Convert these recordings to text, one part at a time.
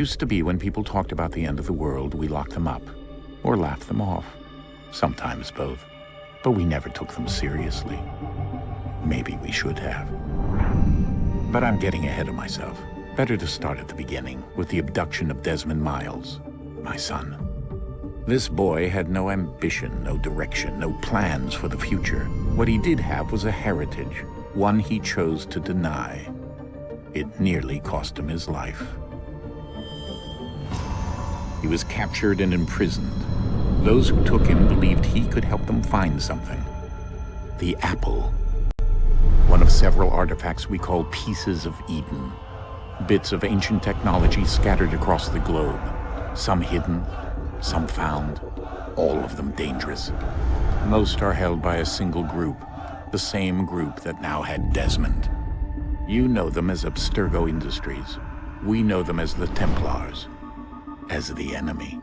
Used to be when people talked about the end of the world, we locked them up, or laughed them off. Sometimes both. But we never took them seriously. Maybe we should have. But I'm getting ahead of myself. Better to start at the beginning, with the abduction of Desmond Miles, my son. This boy had no ambition, no direction, no plans for the future. What he did have was a heritage, one he chose to deny. It nearly cost him his life. He was captured and imprisoned. Those who took him believed he could help them find something. The apple. One of several artifacts we call pieces of Eden. Bits of ancient technology scattered across the globe. Some hidden, some found, all of them dangerous. Most are held by a single group, the same group that now had Desmond. You know them as Abstergo Industries. We know them as the Templars. As the enemy.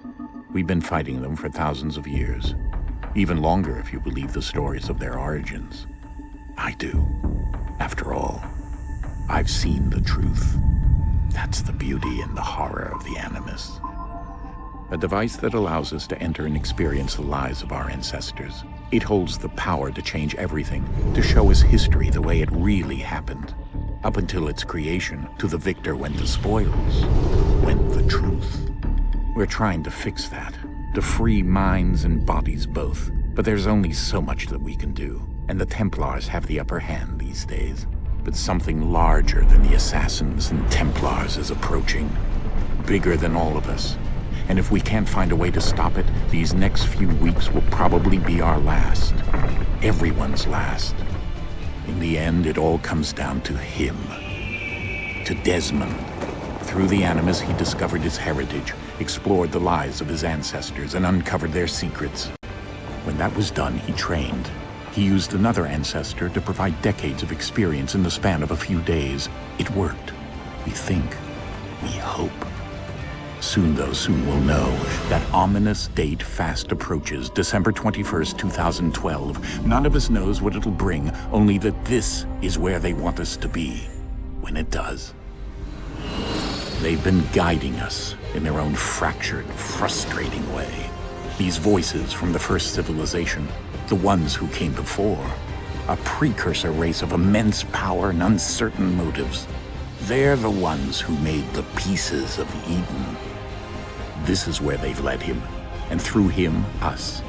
We've been fighting them for thousands of years. Even longer if you believe the stories of their origins. I do. After all, I've seen the truth. That's the beauty and the horror of the Animus. A device that allows us to enter and experience the lives of our ancestors. It holds the power to change everything, to show us history the way it really happened. Up until its creation, to the victor went the spoils, went the truth. We're trying to fix that, to free minds and bodies both. But there's only so much that we can do, and the Templars have the upper hand these days. But something larger than the Assassins and Templars is approaching, bigger than all of us. And if we can't find a way to stop it, these next few weeks will probably be our last. Everyone's last. In the end, it all comes down to him. To Desmond. Through the Animus, he discovered his heritage, explored the lives of his ancestors, and uncovered their secrets. When that was done, he trained. He used another ancestor to provide decades of experience in the span of a few days. It worked. We think. We hope. Soon, though, soon we'll know. That ominous date fast approaches, December 21st, 2012. None of us knows what it'll bring, only that this is where they want us to be, when it does. They've been guiding us in their own fractured, frustrating way. These voices from the first civilization, the ones who came before, a precursor race of immense power and uncertain motives. They're the ones who made the pieces of Eden. This is where they've led him, and through him, us.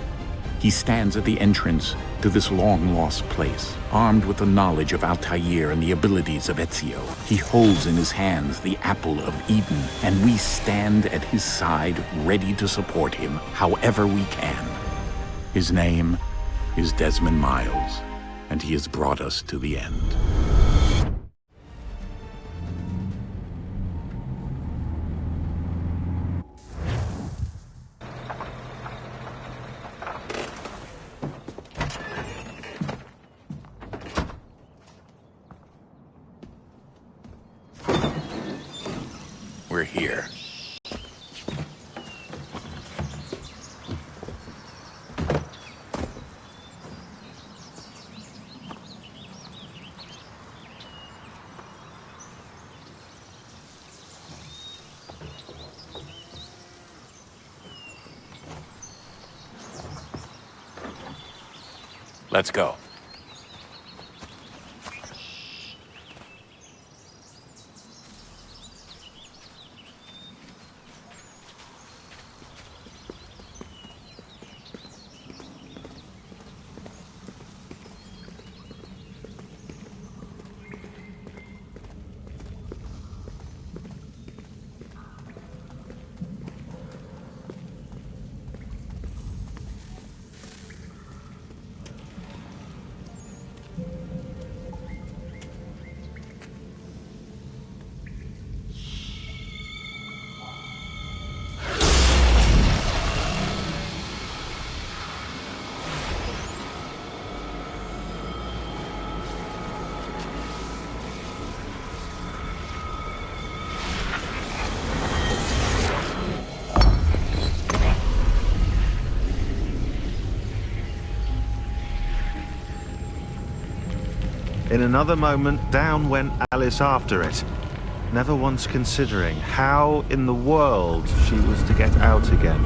He stands at the entrance to this long-lost place, armed with the knowledge of Altair and the abilities of Ezio. He holds in his hands the apple of Eden, and we stand at his side, ready to support him however we can. His name is Desmond Miles, and he has brought us to the end. We're here. Let's go. In another moment, down went Alice after it. never once considering how in the world she was to get out again.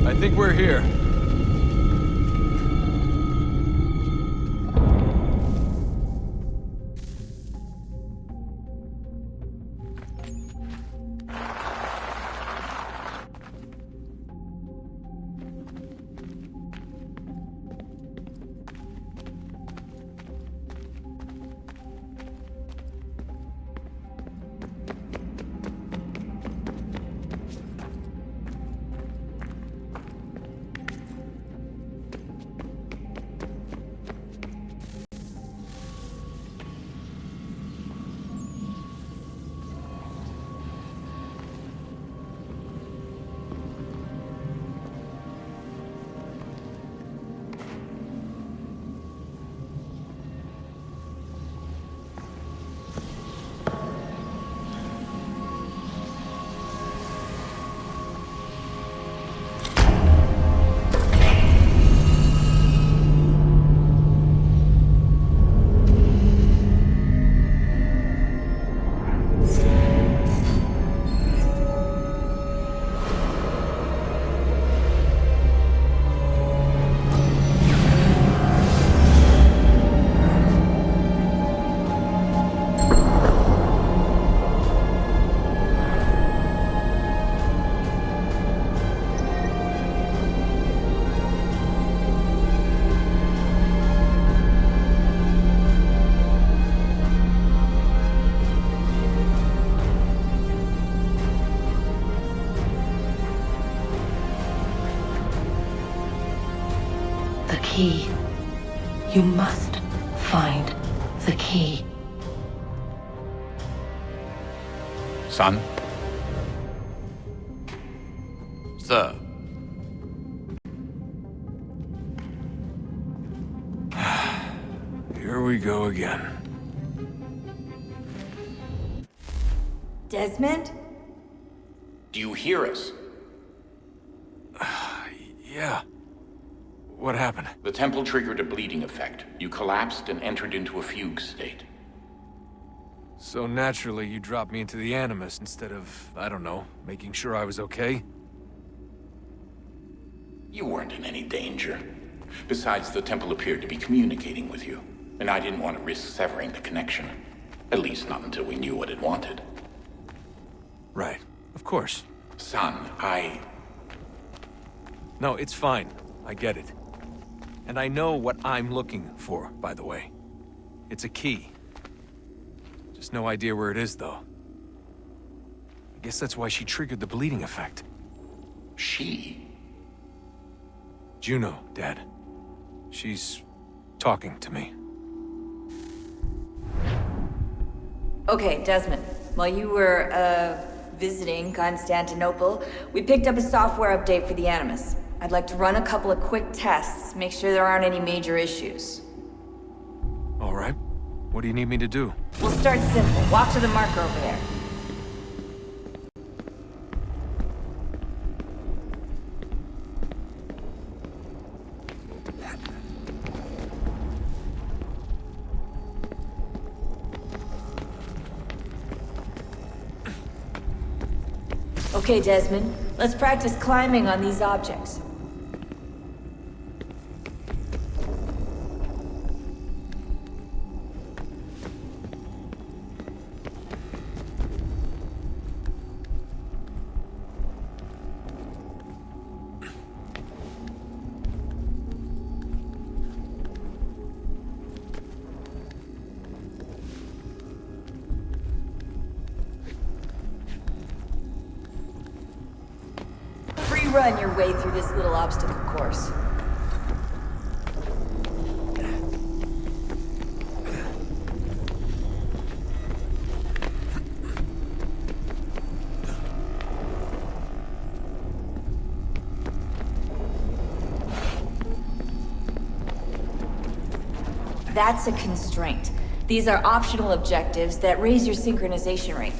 I think we're here. The key. You must find the key. Son? Sir. Here we go again. Desmond? Do you hear us? Yeah. What happened? The temple triggered a bleeding effect. You collapsed and entered into a fugue state. So naturally, you dropped me into the Animus instead of, I don't know, making sure I was okay? You weren't in any danger. Besides, the temple appeared to be communicating with you, and I didn't want to risk severing the connection. At least not until we knew what it wanted. Right. Of course. Son, No, it's fine. I get it. And I know what I'm looking for, by the way. It's a key. Just no idea where it is, though. I guess that's why she triggered the bleeding effect. She? Juno, Dad. She's talking to me. Okay, Desmond. While you were, visiting Constantinople, we picked up a software update for the Animus. I'd like to run a couple of quick tests, make sure there aren't any major issues. All right. What do you need me to do? We'll start simple. Walk to the marker over there. Okay, Desmond. Let's practice climbing on these objects. run your way through this little obstacle course. That's a constraint. These are optional objectives that raise your synchronization rate.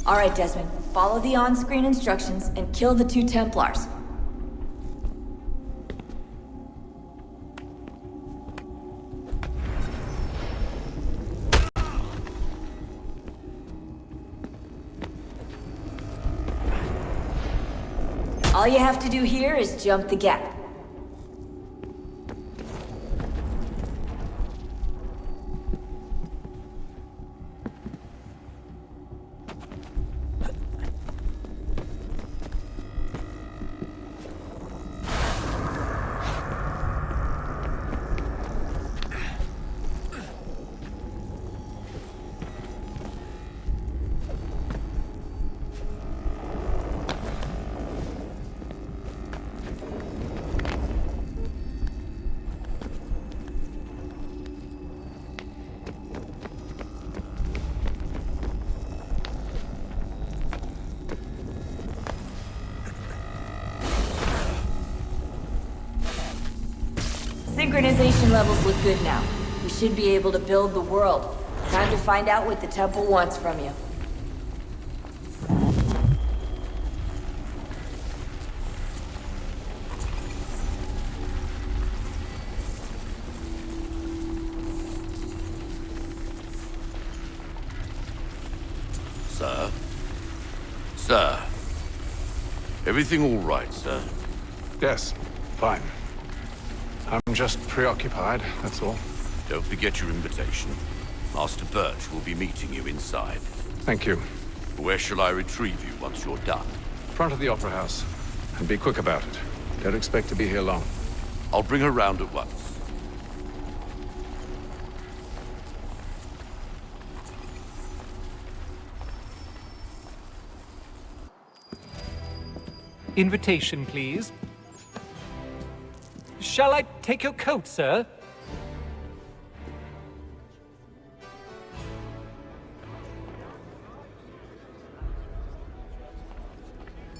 Alright, Desmond, follow the on-screen instructions and kill the 2 Templars. All you have to do here is jump the gap. Synchronization levels look good now. We should be able to build the world. Time to find out what the temple wants from you. Sir? Sir? Everything all right, sir? Yes, fine. I'm just preoccupied, that's all. Don't forget your invitation. Master Birch will be meeting you inside. Thank you. Where shall I retrieve you once you're done? Front of the Opera House. And be quick about it. Don't expect to be here long. I'll bring her round at once. Invitation, please. Shall I take your coat, sir?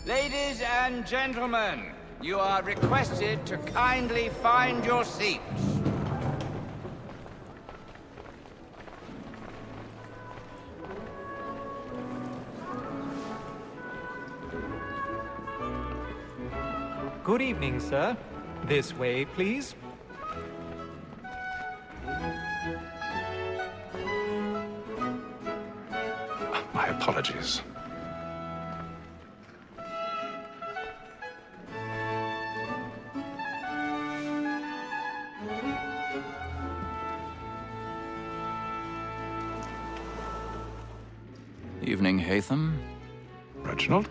Ladies and gentlemen, you are requested to kindly find your seats. Good evening, sir. This way, please. My apologies. Evening, Haytham. Reginald?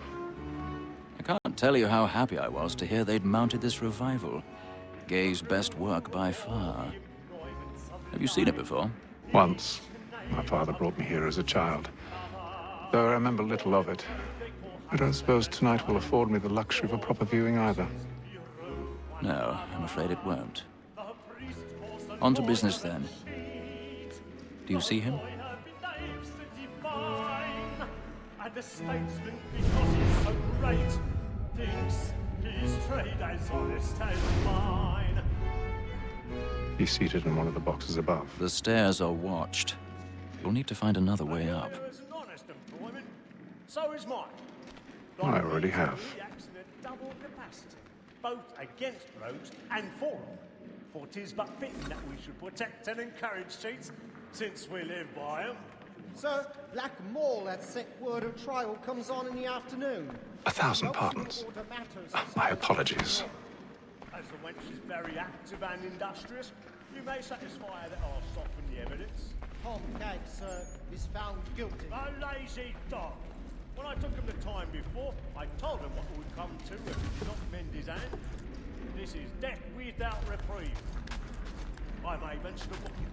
I can't tell you how happy I was to hear they'd mounted this revival. Gay's best work by far. Have you seen it before? Once. My father brought me here as a child. Though I remember little of it. I don't suppose tonight will afford me the luxury of a proper viewing either. No, I'm afraid it won't. On to business then. Do you see him? And the statesman, because he's so great, thinks his trade as honest as mine. He's seated in one of the boxes above. The stairs are watched. You'll need to find another way up. It's an honest employment. So is mine. I already have. He acts in a double capacity, both against rogues and for them. For 'tis but fitting that we should protect and encourage cheats, since we live by 'em. Sir, Black Mall had set word of trial comes on in the afternoon. 1,000 pardons. My apologies. As the wench is very active and industrious, you may satisfy her that I'll soften the evidence. Tom Gag, sir, is found guilty. A lazy dog. When I took him the time before, I told him what it would come to if he did not mend his hand. This is death without reprieve. I may venture to book him.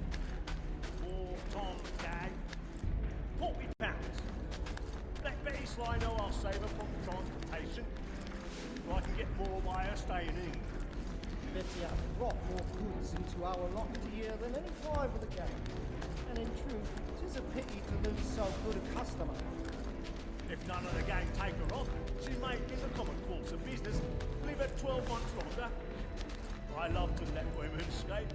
For Tom Gag, £40. Let Betty Sly know I'll save her from transportation. so I can get more by her staying in. Bet you have brought more goods into our locked year than any five of the game. And in truth, 'tis a pity to lose so good a customer. If none of the gang take her on, she may, in the common course of business, live at 12 months longer. I love to let women escape.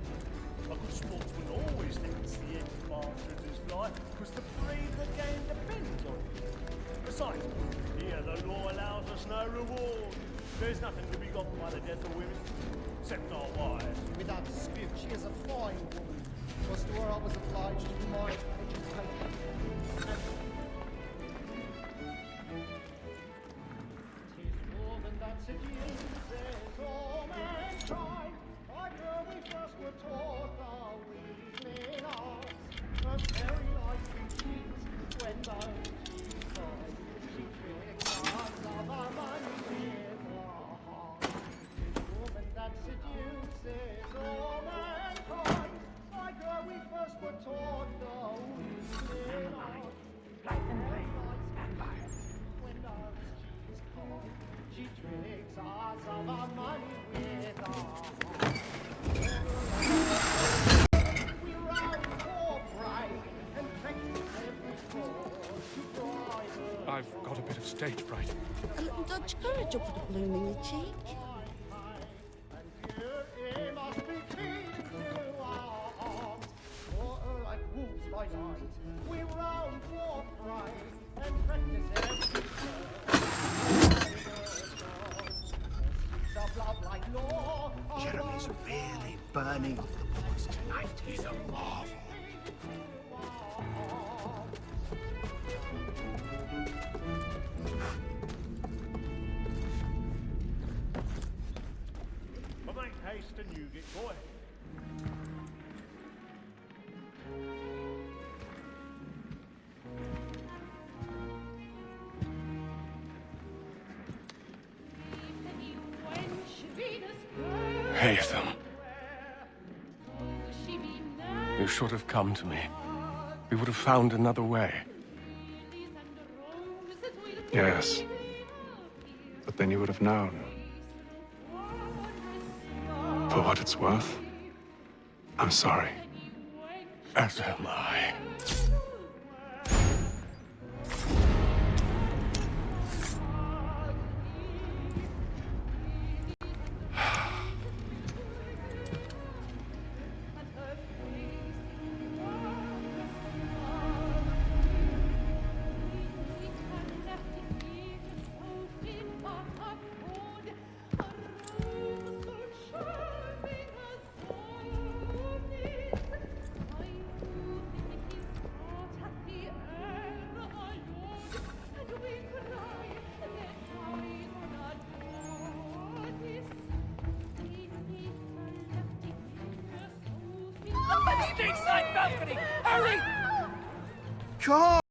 A good sportsman always thinks the end bastards is fly, because the breed of the game depends on it. Besides, here the law allows us no reward. There's nothing to be got by the death of women, except our wives. Without dispute, she is a fine woman. Was to her I was obliged to my education. And 'tis woman that seduces all mankind. By her we first were taught the weakling arts. Her very life we cheat when those she finds. She tricks us of our money with her heart. 'Tis woman that seduces all mankind. By her we first were taught the weakling arts. When those she's caught, she tricks us of our money with her heart. We ride for pride and practice every fraud to bribe her. I've got a bit of stage fright. A little Dutch courage up at the bloom in your cheek. And beauty must be keen to our arms. For like wolves by night, we round for pride and practice every fraud. Of love like law. Jeremy's really burning up the boards tonight. He's a marvel. But make haste and you get going. Haytham. You should have come to me. We would have found another way. Yes. But then you would have known. For what it's worth, I'm sorry. As am I. Stateside balcony! Hurry! God!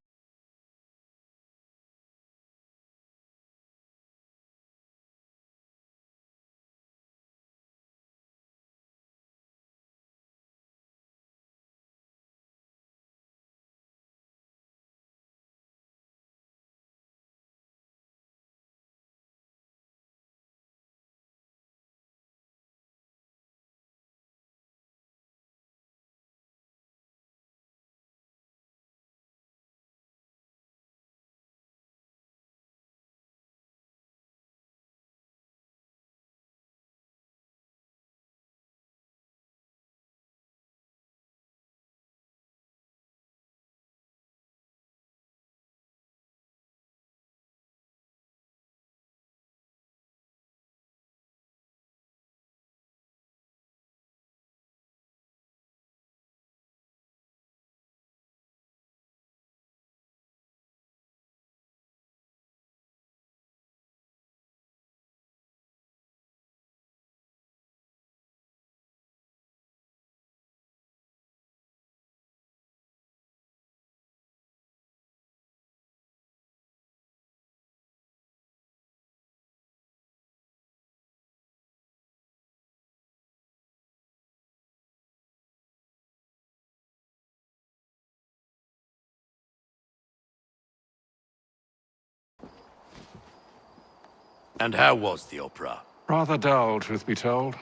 And how was the opera? Rather dull, truth be told.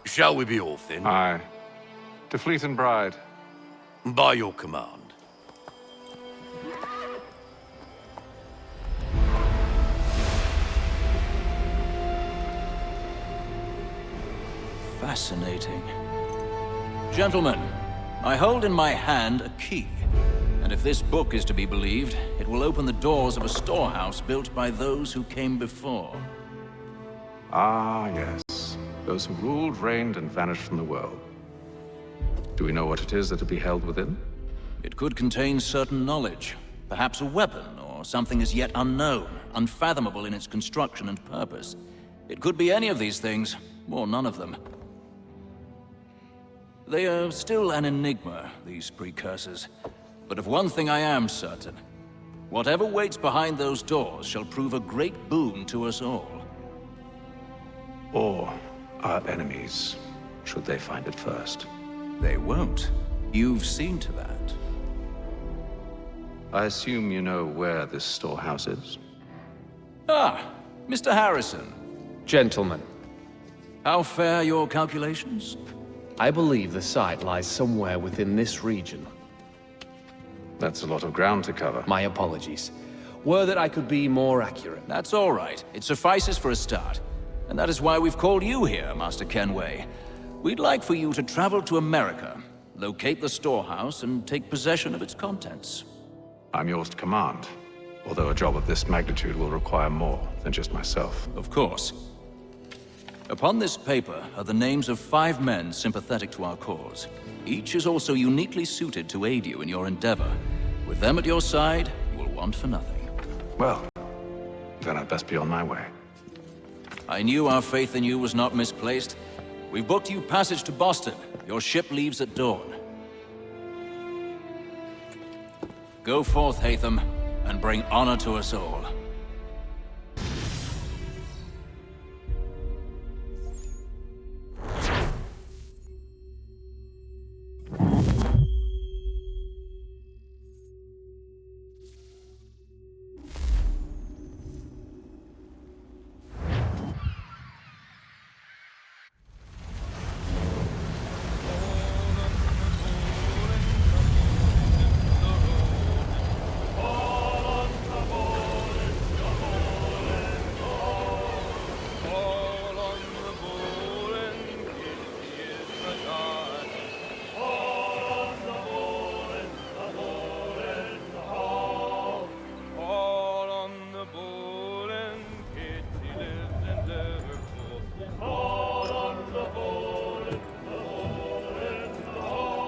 Shall we be off then? Aye. To Fleet and Bride. By your command. Fascinating. Gentlemen, I hold in my hand a key. And if this book is to be believed, it will open the doors of a storehouse built by those who came before. Ah, yes. Those who ruled, reigned, and vanished from the world. Do we know what it is that will be held within? It could contain certain knowledge. Perhaps a weapon, or something as yet unknown, unfathomable in its construction and purpose. It could be any of these things, or none of them. They are still an enigma, these precursors. But of one thing I am certain. Whatever waits behind those doors shall prove a great boon to us all. Or our enemies, should they find it first. They won't. You've seen to that. I assume you know where this storehouse is? Ah, Mr. Harrison. Gentlemen, How fare your calculations? I believe the site lies somewhere within this region. That's a lot of ground to cover. My apologies. Were that I could be more accurate. That's all right. It suffices for a start. And that is why we've called you here, Master Kenway. We'd like for you to travel to America, locate the storehouse, and take possession of its contents. I'm yours to command, although a job of this magnitude will require more than just myself. Of course. Upon this paper are the names of 5 men sympathetic to our cause. Each is also uniquely suited to aid you in your endeavor. With them at your side, you will want for nothing. Well, then I'd best be on my way. I knew our faith in you was not misplaced. We've booked you passage to Boston. Your ship leaves at dawn. Go forth, Haytham, and bring honor to us all.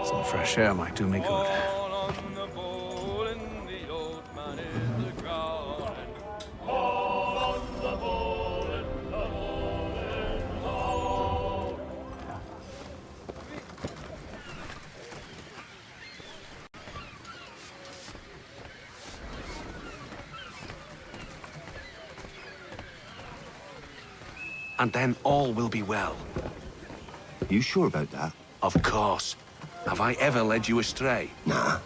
Some fresh air might do me good. And then all will be well. You sure about that? Of course. Have I ever led you astray? Nah.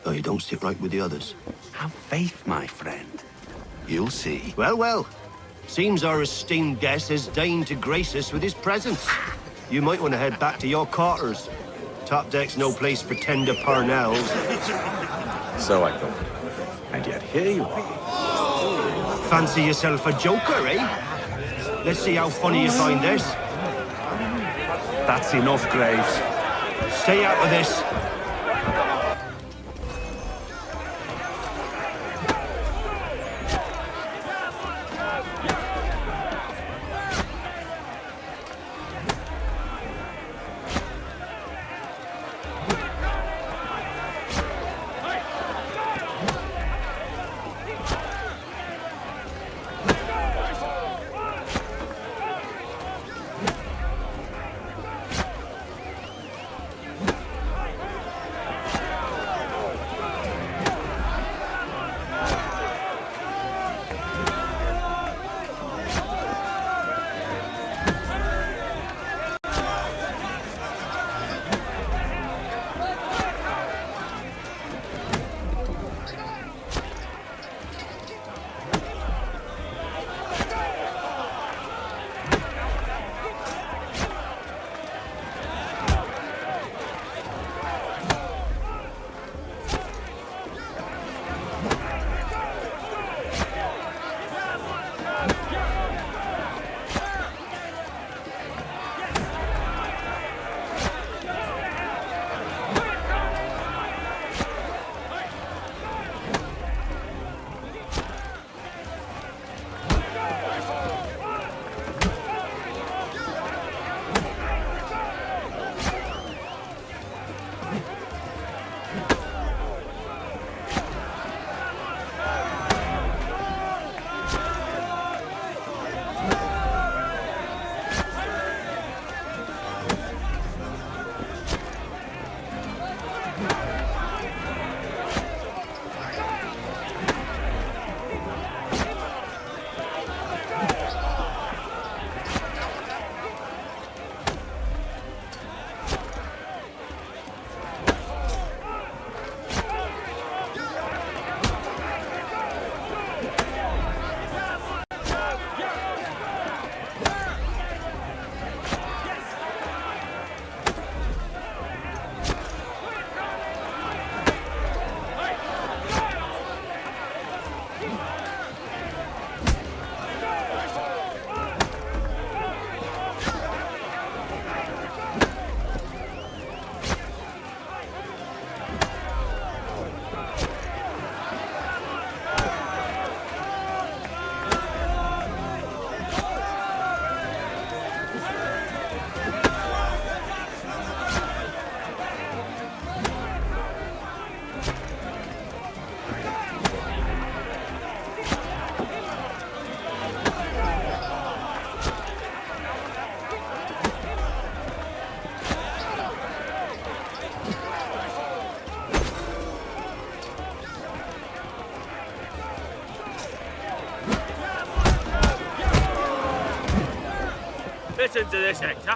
Though you don't sit right with the others. Have faith, my friend. You'll see. Well, well. Seems our esteemed guest has deigned to grace us with his presence. You might want to head back to your quarters. Top deck's no place for tender parnells. So I thought. And yet here you are. Fancy yourself a joker, eh? Let's see how funny you find this. That's enough, Graves. Stay out of this. Listen to this, Hector.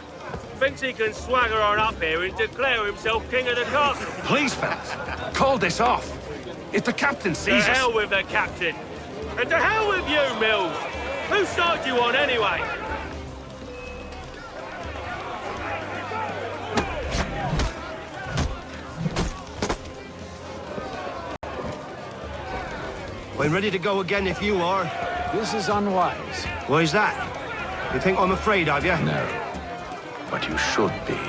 Thinks he can swagger on up here and declare himself king of the castle. Please, fellas, call this off. If the captain sees us... To hell with the captain. And to hell with you, Mills. Whose side you on, anyway? I'm ready to go again if you are. This is unwise. Why is that? You think I'm afraid of you? No. But you should be.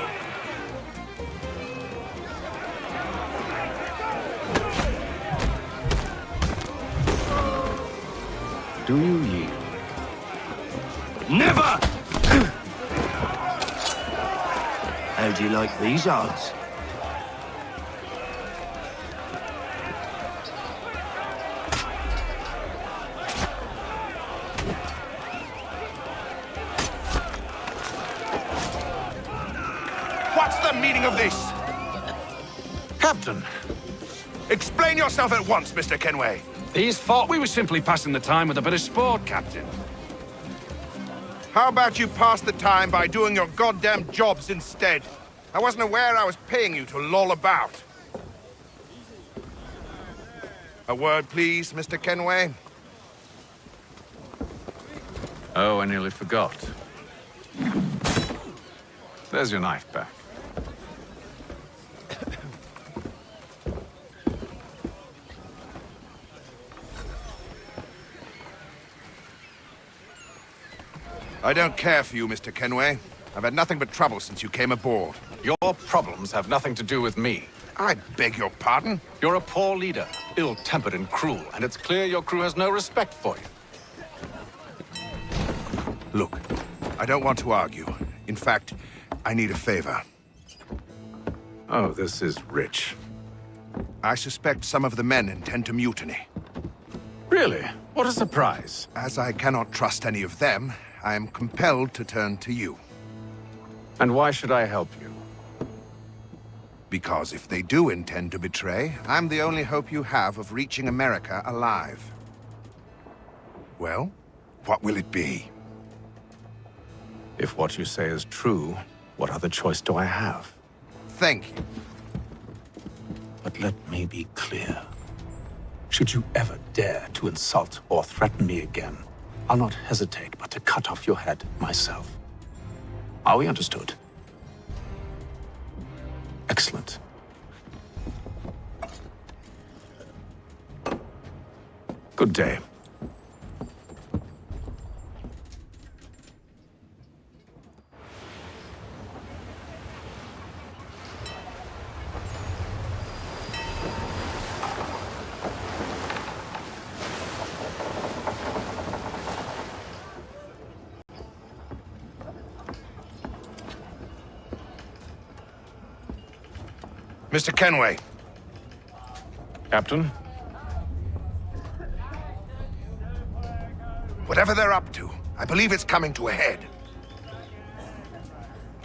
Do you yield? Never! How do you like these odds? What's the meaning of this? Captain! Explain yourself at once, Mr. Kenway. These thought we were simply passing the time with a bit of sport, Captain. How about you pass the time by doing your goddamn jobs instead? I wasn't aware I was paying you to loll about. A word, please, Mr. Kenway. Oh, I nearly forgot. There's your knife back. I don't care for you, Mr. Kenway. I've had nothing but trouble since you came aboard. Your problems have nothing to do with me. I beg your pardon? You're a poor leader, ill-tempered and cruel, and it's clear your crew has no respect for you. Look, I don't want to argue. In fact, I need a favor. Oh, this is rich. I suspect some of the men intend to mutiny. Really? What a surprise. As I cannot trust any of them, I am compelled to turn to you. And why should I help you? Because if they do intend to betray, I'm the only hope you have of reaching America alive. Well, what will it be? If what you say is true, what other choice do I have? Thank you. But let me be clear. Should you ever dare to insult or threaten me again, I'll not hesitate but to cut off your head myself. Are we understood? Excellent. Good day. Mr. Kenway. Captain? Whatever they're up to, I believe it's coming to a head.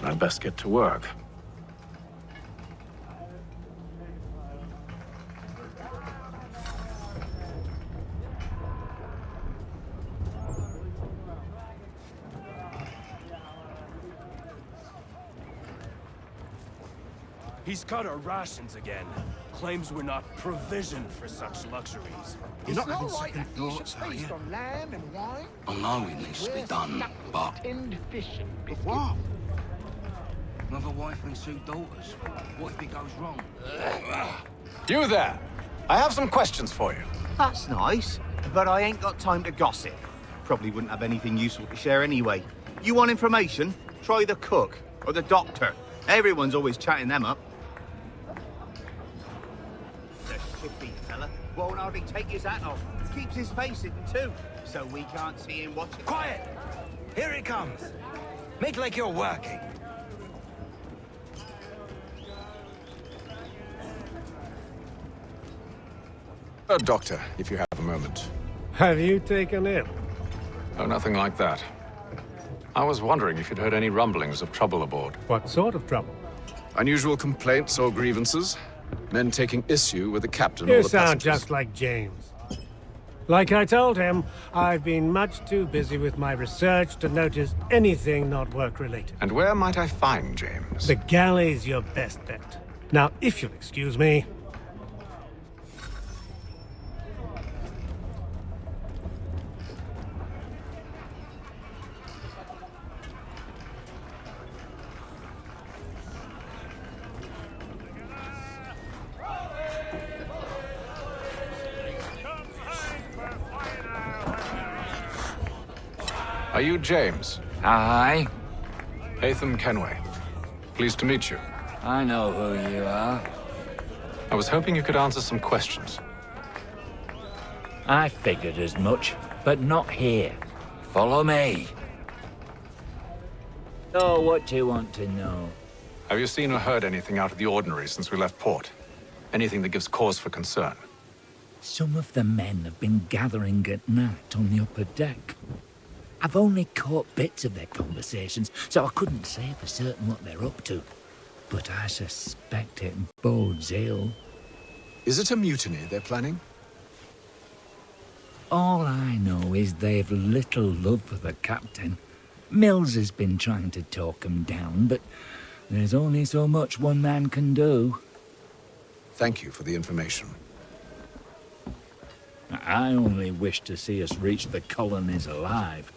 I'd best get to work. He's cut our rations again. Claims we're not provisioned for such luxuries. You're not having second thoughts, are you? On lamb and wine. I know it needs to be done, but... Tinned fish and biscuits. What? Another wife and 2 daughters. What if it goes wrong? You there! I have some questions for you. That's nice, but I ain't got time to gossip. Probably wouldn't have anything useful to share anyway. You want information? Try the cook or the doctor. Everyone's always chatting them up. The shifty fella won't hardly take his hat off. Keeps his face hidden too, so we can't see him watching. Quiet! Here it comes. Make like you're working. Doctor, if you have a moment. Have you taken it? Oh, nothing like that. I was wondering if you'd heard any rumblings of trouble aboard. What sort of trouble? Unusual complaints or grievances? Men taking issue with the captain You or the sound passengers? just like James. Like I told him, I've been much too busy with my research to notice anything not work-related. And where might I find James? The galley's your best bet. Now, if you'll excuse me... Are you James? Hi. Haytham Kenway. Pleased to meet you. I know who you are. I was hoping you could answer some questions. I figured as much, but not here. Follow me. So, what do you want to know? Have you seen or heard anything out of the ordinary since we left port? Anything that gives cause for concern? Some of the men have been gathering at night on the upper deck. I've only caught bits of their conversations, so I couldn't say for certain what they're up to. But I suspect it bodes ill. Is it a mutiny they're planning? All I know is they've little love for the captain. Mills has been trying to talk him down, but there's only so much one man can do. Thank you for the information. I only wish to see us reach the colonies alive.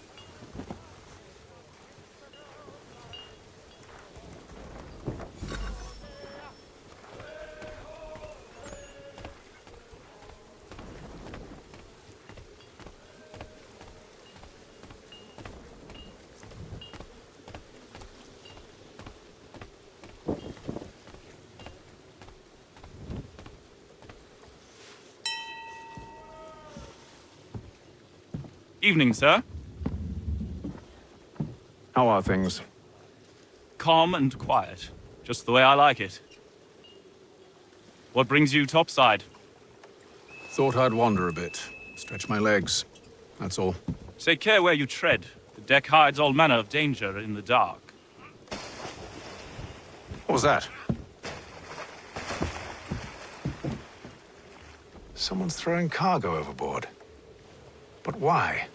Evening, sir. How are things? Calm and quiet. Just the way I like it. What brings you topside? Thought I'd wander a bit. Stretch my legs. That's all. Take care where you tread. The deck hides all manner of danger in the dark. What was that? Someone's throwing cargo overboard. But why?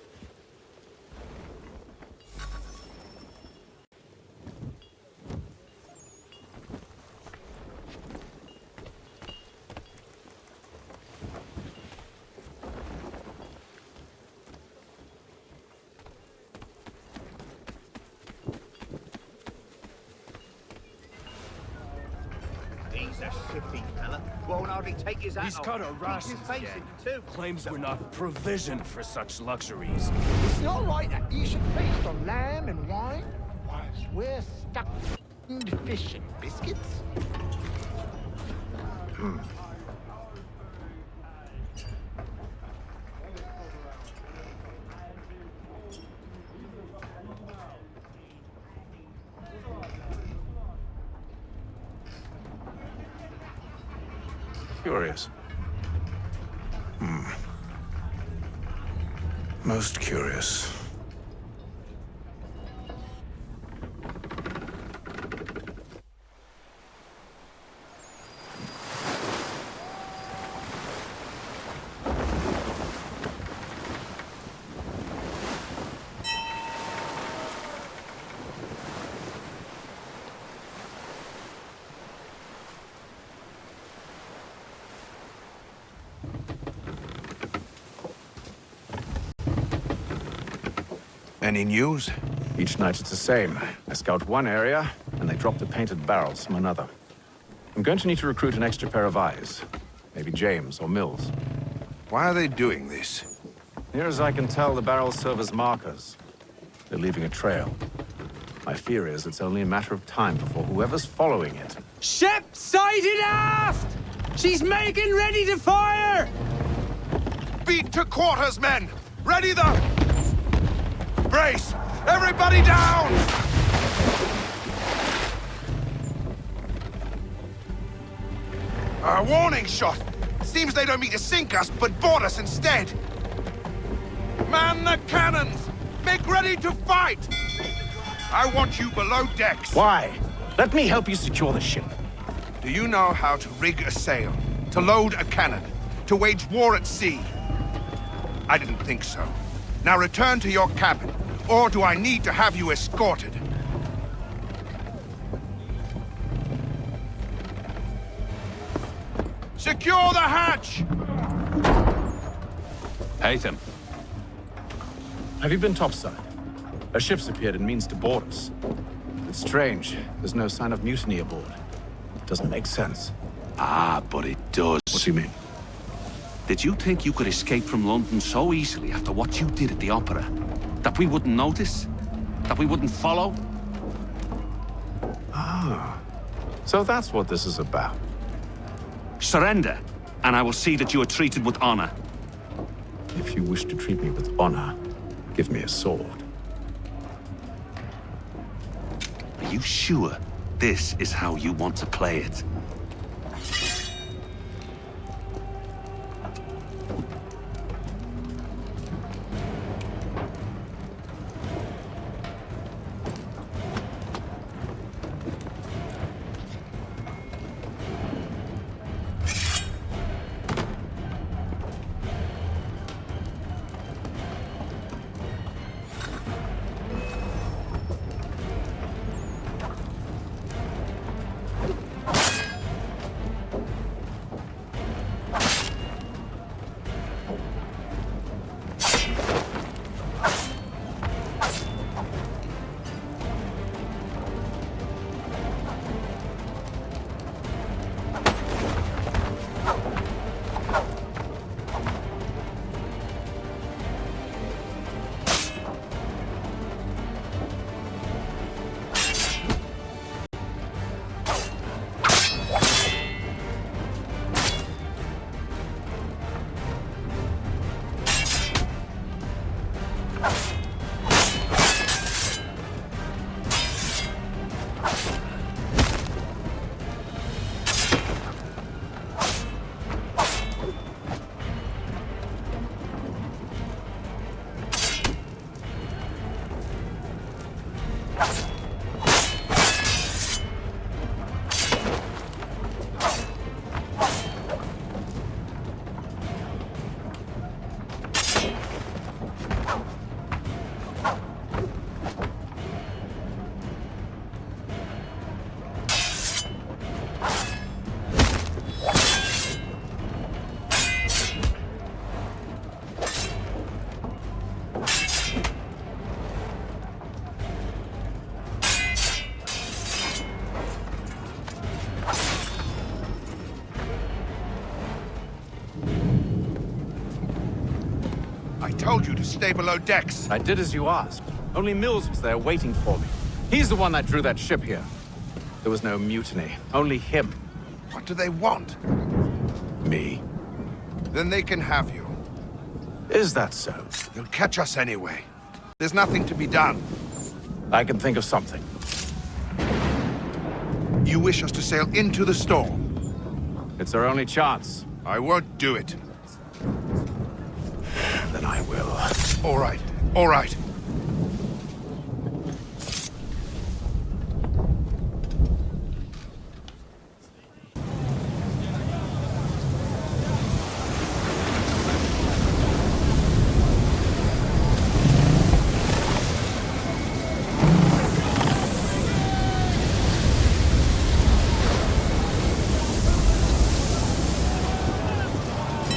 He's a shifty fella. Won't hardly take his hat He's off. cut our Keeps rations his face again. in too. Claims we're not provisioned for such luxuries. It's not right that you should feast on lamb and wine whilst we're stuck in fish and biscuits. Curious. Most curious. Any news? Each night it's the same. I scout one area, and they drop the painted barrels from another. I'm going to need to recruit an extra pair of eyes. Maybe James or Mills. Why are they doing this? Near as I can tell, the barrels serve as markers. They're leaving a trail. My fear is it's only a matter of time before whoever's following it... Ship sighted aft! She's making ready to fire! Beat to quarters, men! Ready the... Brace! Everybody down! A warning shot! Seems they don't mean to sink us, but board us instead! Man the cannons! Make ready to fight! I want you below decks! Why? Let me help you secure the ship. Do you know how to rig a sail? To load a cannon? To wage war at sea? I didn't think so. Now return to your cabin, or do I need to have you escorted? Secure the hatch! Haytham. Have you been topside? A ship's appeared and means to board us. It's strange. There's no sign of mutiny aboard. Doesn't make sense. Ah, but it does. What do you mean? Did you think you could escape from London so easily after what you did at the opera? That we wouldn't notice? That we wouldn't follow? Ah. So that's what this is about. Surrender, and I will see that you are treated with honor. If you wish to treat me with honor, give me a sword. Are you sure this is how you want to play it? I told you to stay below decks. I did as you asked. Only Mills was there waiting for me. He's the one that drew that ship here. There was no mutiny, only him. What do they want? Me. Then they can have you. Is that so? They'll catch us anyway. There's nothing to be done. I can think of something. You wish us to sail into the storm? It's our only chance. I won't do it. Then I will. All right, all right.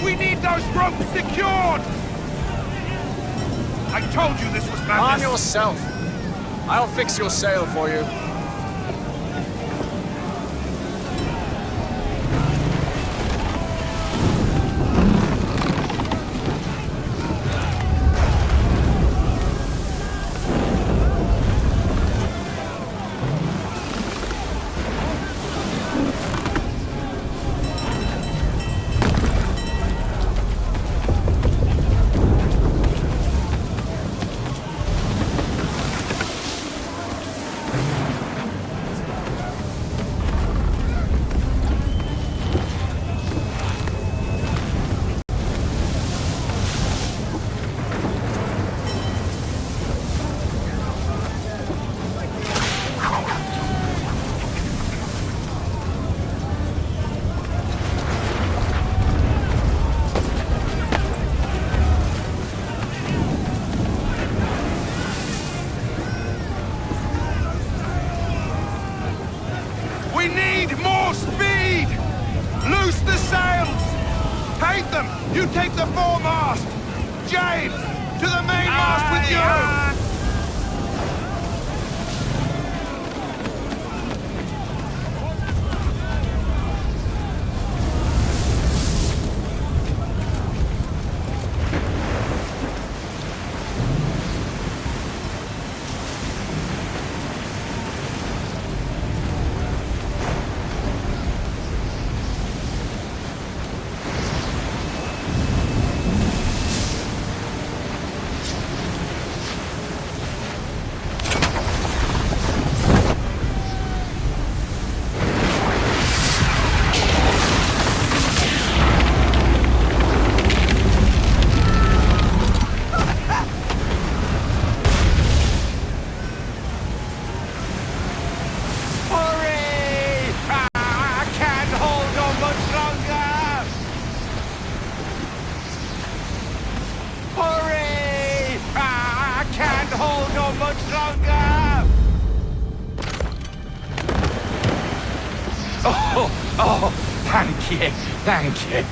We need those ropes secured! I told you this was madness! Arm yourself! I'll fix your sail for you. James! To the mainmast with you! Thank you.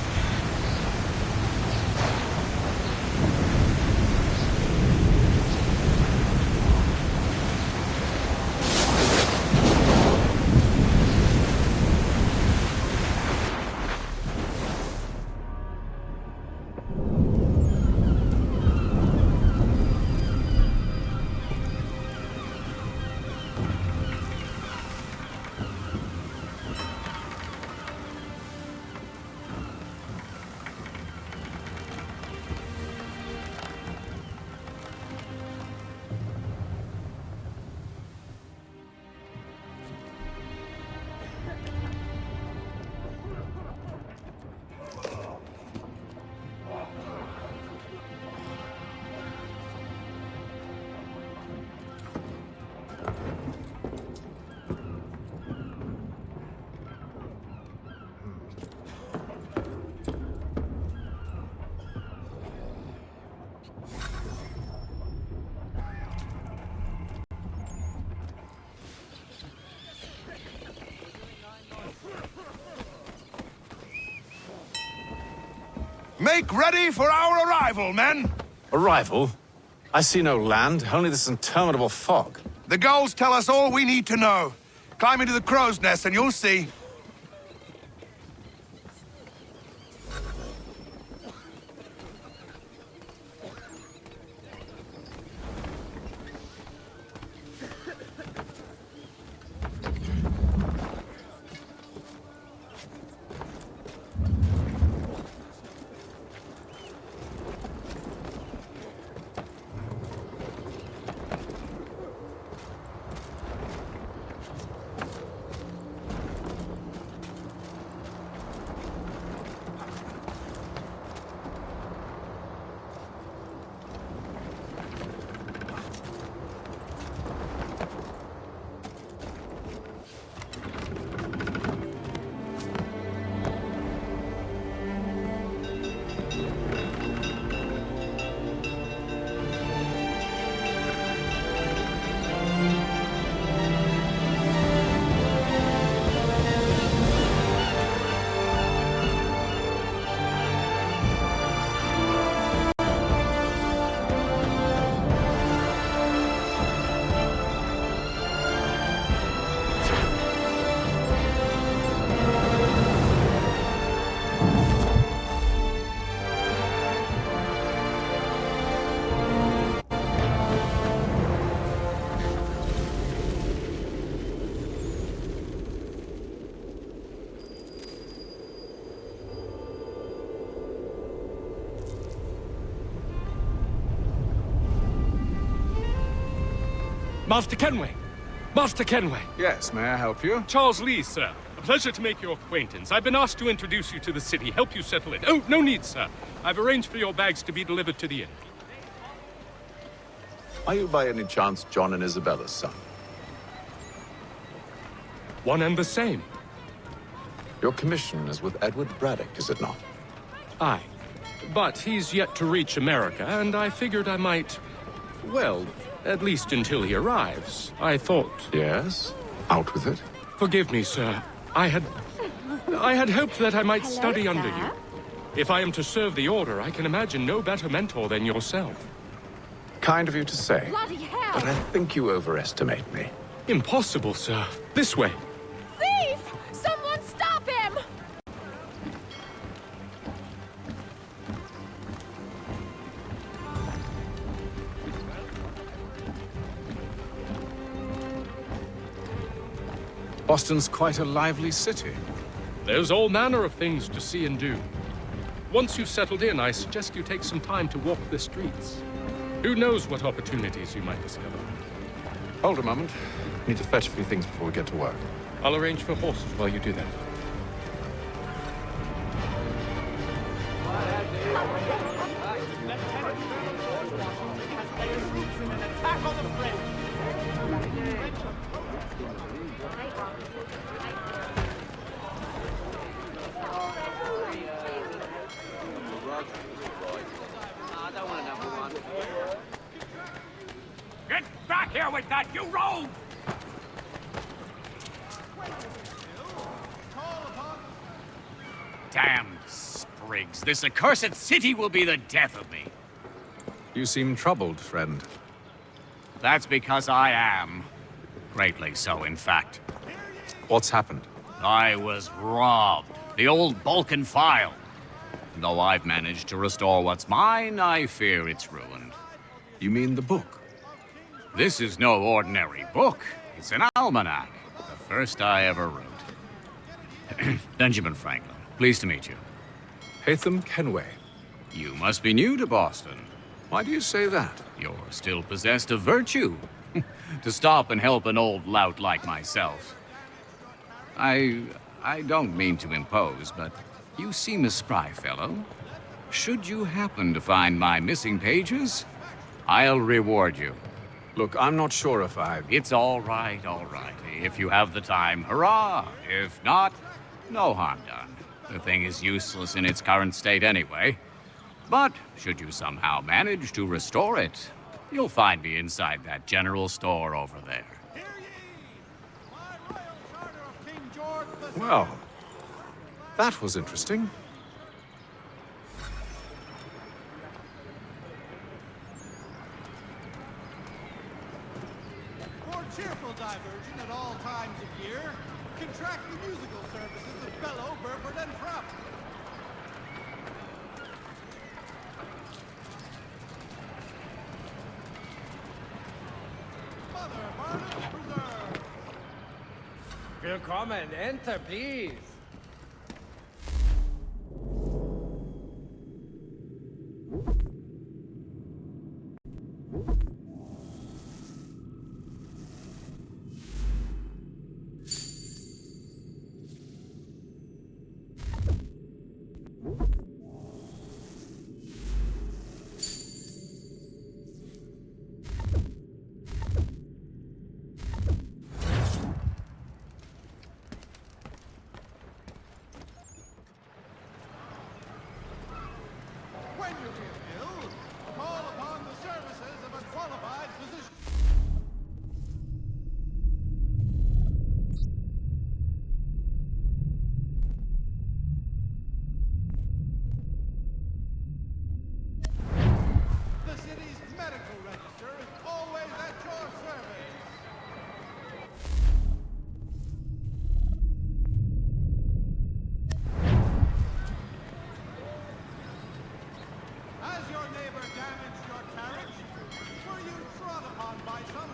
Make ready for our arrival, men! Arrival? I see no land, only this interminable fog. The gulls tell us all we need to know. Climb into the crow's nest and you'll see. Master Kenway! Master Kenway! Yes, may I help you? Charles Lee, sir. A pleasure to make your acquaintance. I've been asked to introduce you to the city, help you settle in. Oh, no need, sir. I've arranged for your bags to be delivered to the inn. Are you by any chance John and Isabella's son? One and the same. Your commission is with Edward Braddock, is it not? Aye. But he's yet to reach America, and I figured I might... well, at least until he arrives. I thought... Yes? Out with it. Forgive me, sir. I had hoped that I might study under you. If I am to serve the Order, I can imagine no better mentor than yourself. Kind of you to say. Bloody hell! But I think you overestimate me. Impossible, sir. This way. Thief! Someone stop him! Boston's quite a lively city. There's all manner of things to see and do. Once you've settled in, I suggest you take some time to walk the streets. Who knows what opportunities you might discover. Hold a moment. Need to fetch a few things before we get to work. I'll arrange for horses while you do that. Get back here with that, you rogue! Damned sprigs. This accursed city will be the death of me. You seem troubled, friend. That's because I am. Greatly so, in fact. What's happened? I was robbed. The old Balkan file. Though I've managed to restore what's mine, I fear it's ruined. You mean the book? This is no ordinary book. It's an almanac. The first I ever wrote. Benjamin Franklin, pleased to meet you. Haytham Kenway. You must be new to Boston. Why do you say that? You're still possessed of virtue. To stop and help an old lout like myself. I don't mean to impose, but you seem a spry fellow. Should you happen to find my missing pages, I'll reward you. Look, I'm not sure if It's all right, all right. If you have the time, hurrah! If not, no harm done. The thing is useless in its current state anyway. But should you somehow manage to restore it, you'll find me inside that general store over there. Well, that was interesting. For cheerful diversion at all times of year, contract the musical services of Bellow, Burford, and Trupp. Mother Barnum Preserve. Willkommen, enter, please. When you feel ill, call upon the services of a qualified physician. The city's medical register is always at your service. Has your neighbor damaged your carriage? Were you trod upon by some...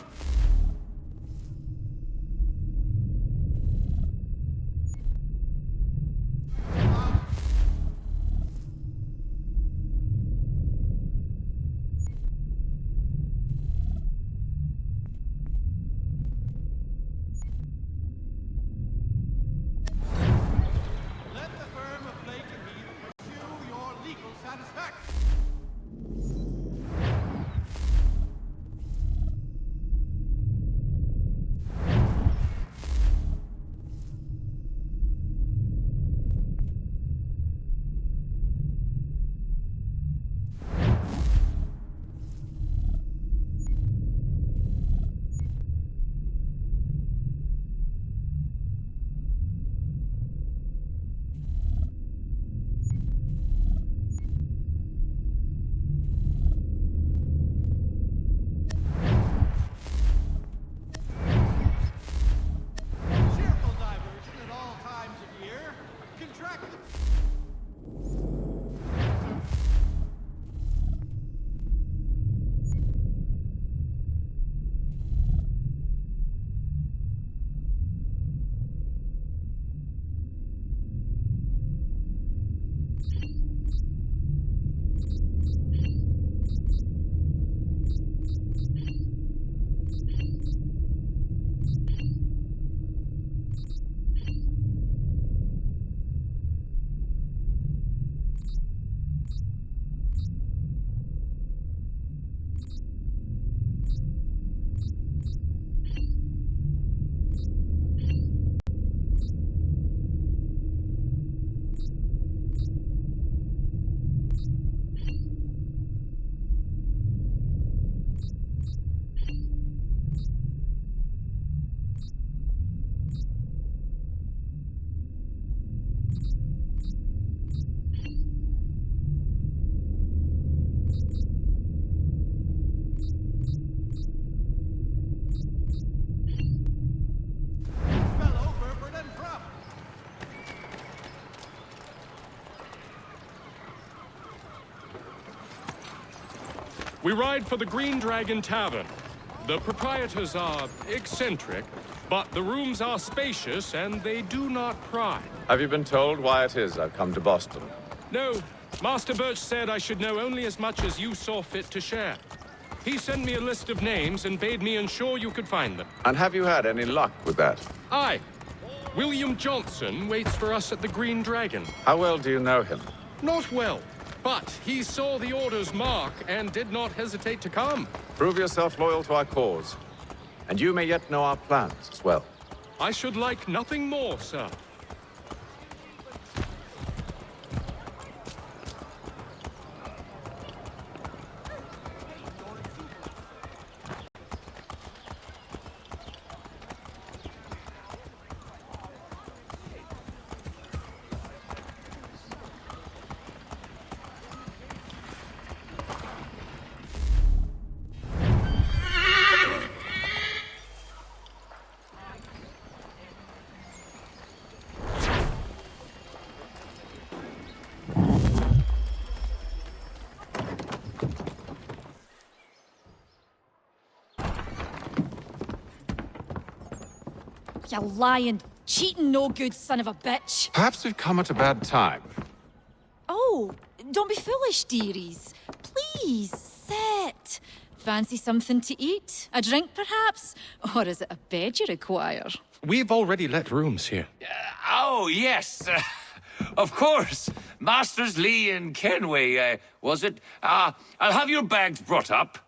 Let the firm of Blake and Heath pursue your legal satisfaction. We ride for the Green Dragon Tavern. The proprietors are eccentric, but the rooms are spacious and they do not pry. Have you been told why it is I've come to Boston? No. Master Birch said I should know only as much as you saw fit to share. He sent me a list of names and bade me ensure you could find them. And have you had any luck with that? Aye. William Johnson waits for us at the Green Dragon. How well do you know him? Not well, but he saw the order's mark and did not hesitate to come. Prove yourself loyal to our cause, and you may yet know our plans as well. I should like nothing more, sir. You lying, cheating, no good son of a bitch. Perhaps we've come at a bad time. Oh, don't be foolish, dearies. Please, sit. Fancy something to eat? A drink, perhaps? Or is it a bed you require? We've already let rooms here. Oh, yes. Of course. Masters Lee and Kenway, was it? I'll have your bags brought up.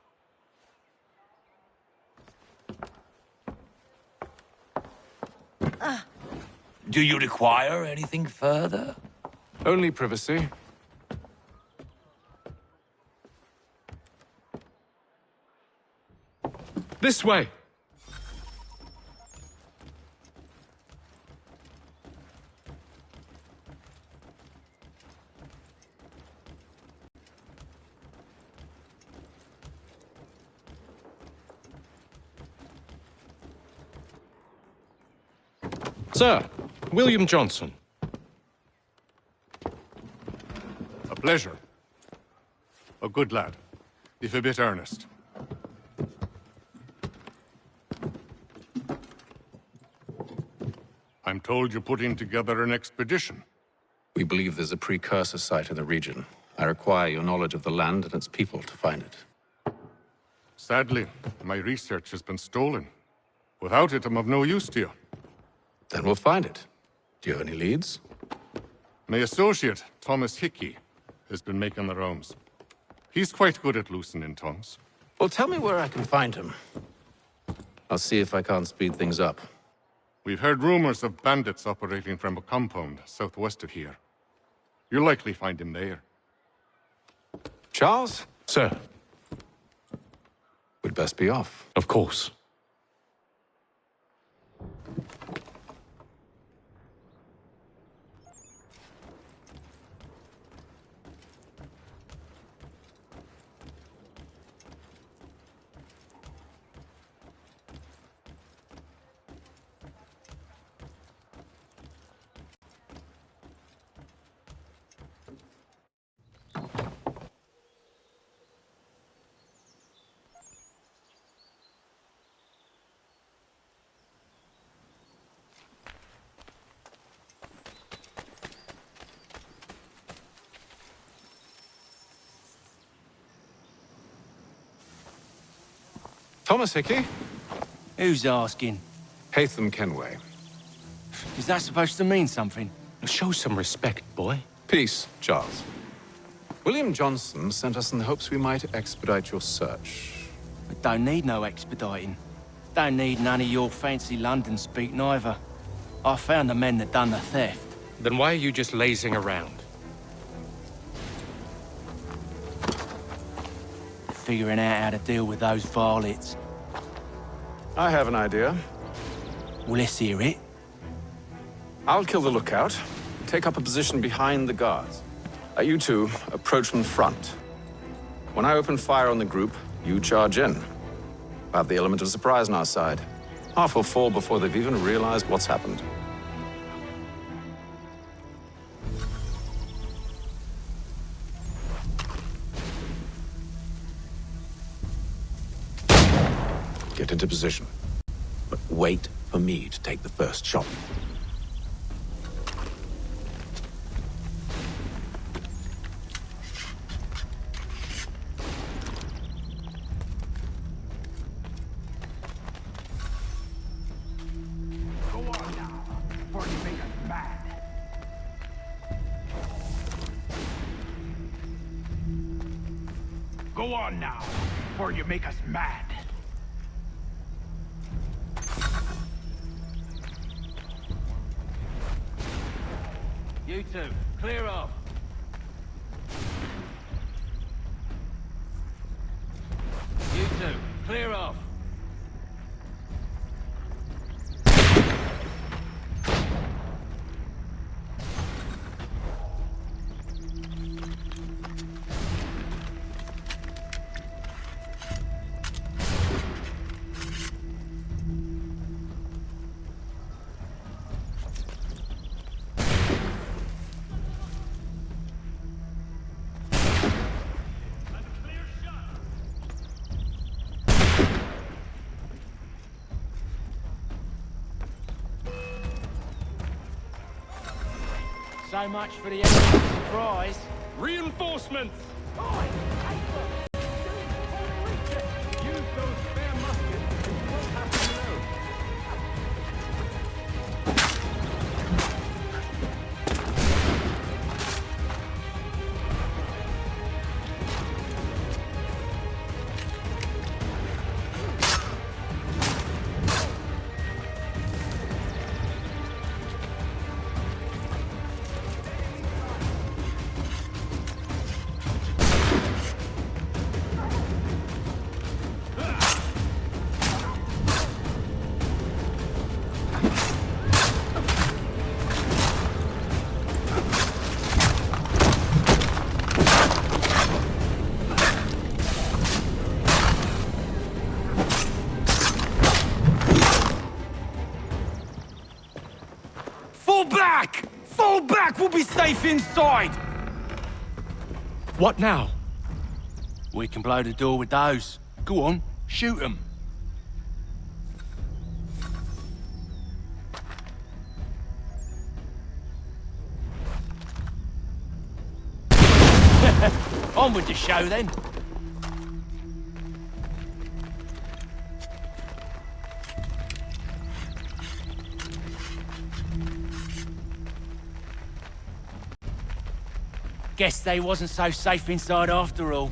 Do you require anything further? Only privacy. This way. Sir, William Johnson. A pleasure. A good lad, if a bit earnest. I'm told you're putting together an expedition. We believe there's a precursor site in the region. I require your knowledge of the land and its people to find it. Sadly, my research has been stolen. Without it, I'm of no use to you. Then we'll find it. Do you have any leads? My associate, Thomas Hickey, has been making the rounds. He's quite good at loosening tongues. Well, tell me where I can find him. I'll see if I can't speed things up. We've heard rumors of bandits operating from a compound southwest of here. You'll likely find him there. Charles? Sir. We'd best be off. Of course. Thomas Hickey? Who's asking? Haytham Kenway. Is that supposed to mean something? Show some respect, boy. Peace, Charles. William Johnson sent us in the hopes we might expedite your search. I don't need no expediting. Don't need none of your fancy London speak neither. I found the men that done the theft. Then why are you just lazing around? Figuring out how to deal with those varlets. I have an idea. Well, let's hear it. I'll kill the lookout, take up a position behind the guards. You two approach from the front. When I open fire on the group, you charge in. We'll have the element of surprise on our side. Half will fall before they've even realized what's happened. Get into position. But wait for me to take the first shot. Go on now, before you make us mad. Go on now, before you make us mad. You two, clear off. You two, clear off. So much for the element of surprise. Reinforcements! Use those spare muskets and you won't have to reload. Fall back! Fall back! We'll be safe inside! What now? We can blow the door with those. Go on, shoot them. On with the show then. Guess they wasn't so safe inside after all.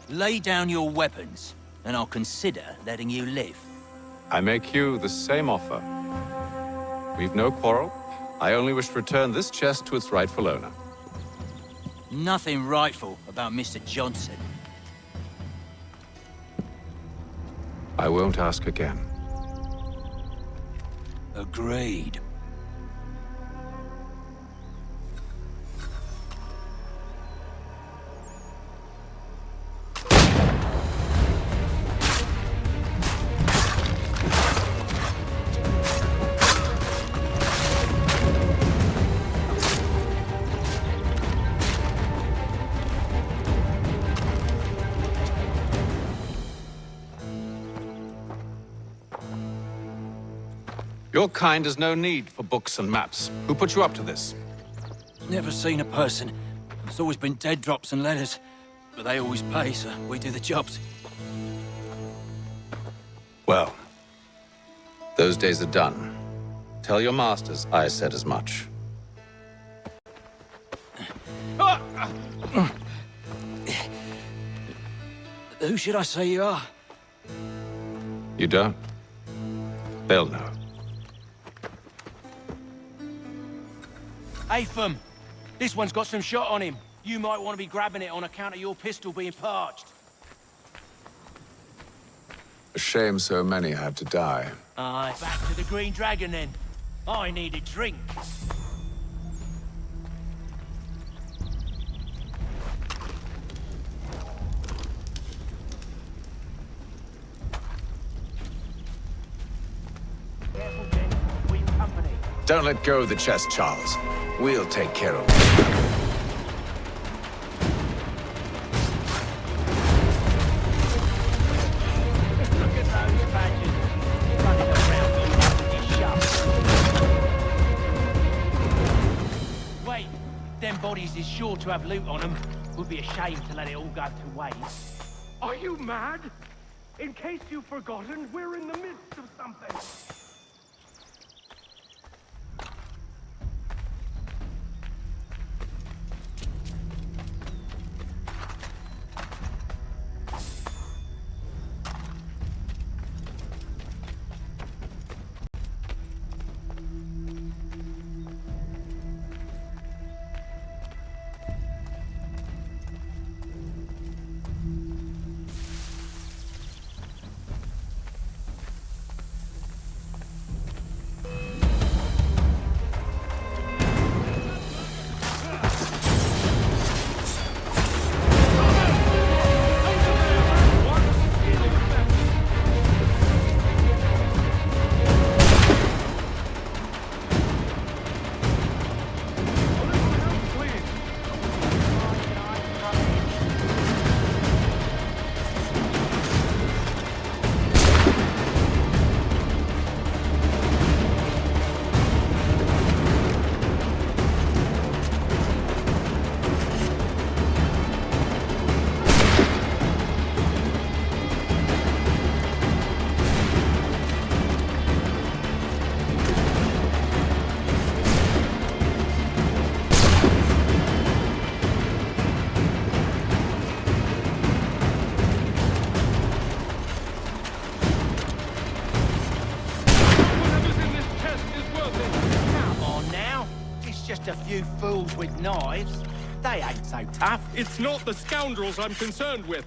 Lay down your weapons, and I'll consider letting you live. I make you the same offer. We've no quarrel. I only wish to return this chest to its rightful owner. Nothing rightful about Mr. Johnson. I won't ask again. Agreed. Your kind has no need for books and maps. Who put you up to this? Never seen a person. There's always been dead drops and letters. But they always pay, so we do the jobs. Well, those days are done. Tell your masters I said as much. Who should I say you are? You don't? They'll know. Haytham, this one's got some shot on him. You might want to be grabbing it on account of your pistol being parched. A shame so many had to die. Aye, back to the Green Dragon then. I need a drink. Careful, Jen. We've company. Don't let go of the chest, Charles. We'll take care of it. Them bodies is sure to have loot on them. Would be a shame to let it all go to waste. Are you mad? In case you've forgotten, we're in the midst of something. A few fools with knives. They ain't so tough. It's not the scoundrels I'm concerned with.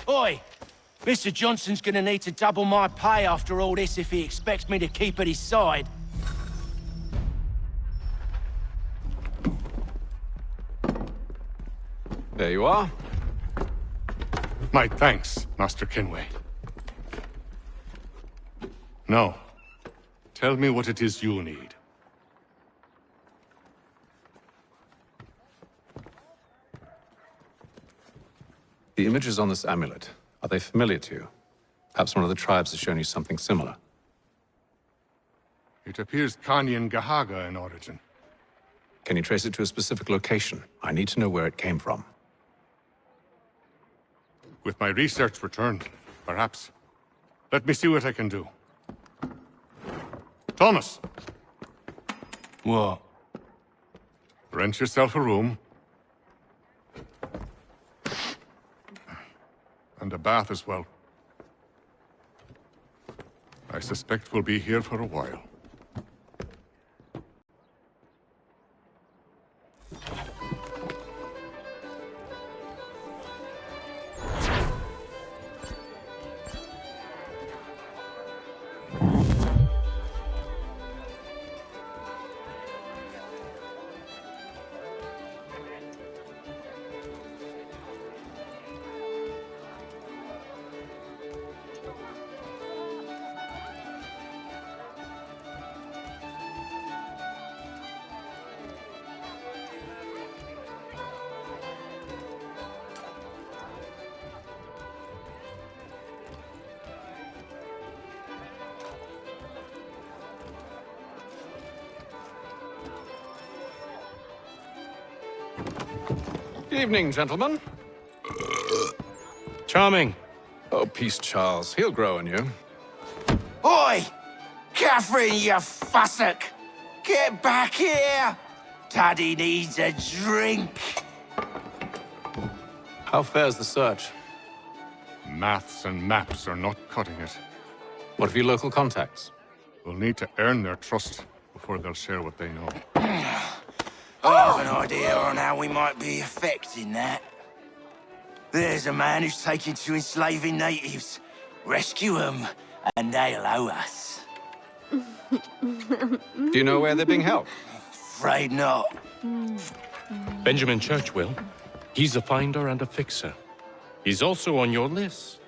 Oi! Mr. Johnson's gonna need to double my pay after all this if he expects me to keep at his side. There you are. My thanks, Master Kenway. Now, tell me what it is you need. The images on this amulet, are they familiar to you? Perhaps one of the tribes has shown you something similar. It appears Kanyan Gahaga in origin. Can you trace it to a specific location? I need to know where it came from. With my research returned, perhaps. Let me see what I can do. Thomas! What? Rent yourself a room. And a bath as well. I suspect we'll be here for a while. Evening, gentlemen. Charming. Oh, peace, Charles. He'll grow on you. Oi! Catherine, you fussock! Get back here! Daddy needs a drink. How fares the search? Maths and maps are not cutting it. What of your local contacts? We'll need to earn their trust before they'll share what they know. I have an idea on how we might be affecting that. There's a man who's taken to enslaving natives. Rescue them, and they'll owe us. Do you know where they're being held? Afraid not. Benjamin Church will. He's a finder and a fixer. He's also on your list.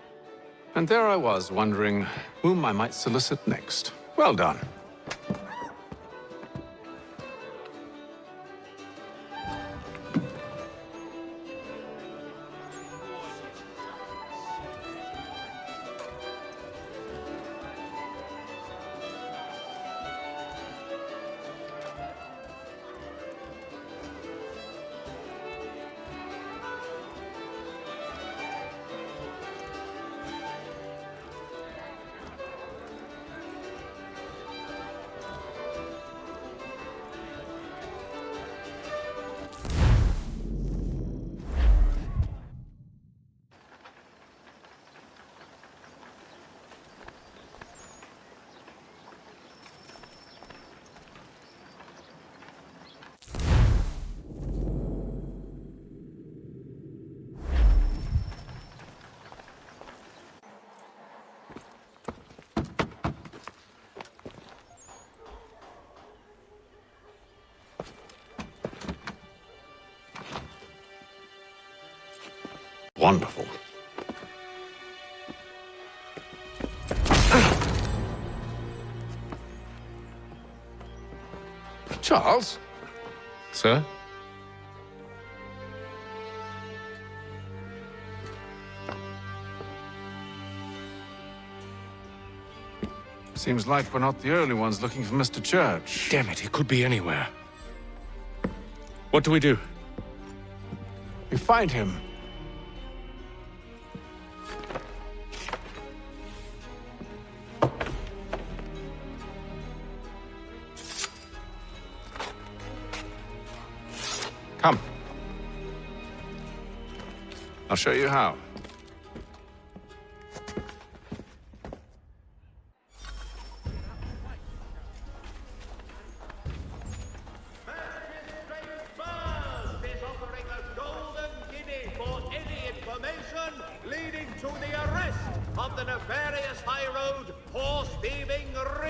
And there I was, wondering whom I might solicit next. Well done. Wonderful. Charles? Sir? Seems like we're not the only ones looking for Mr. Church. Damn it, he could be anywhere. What do we do? We find him. Come. I'll show you how.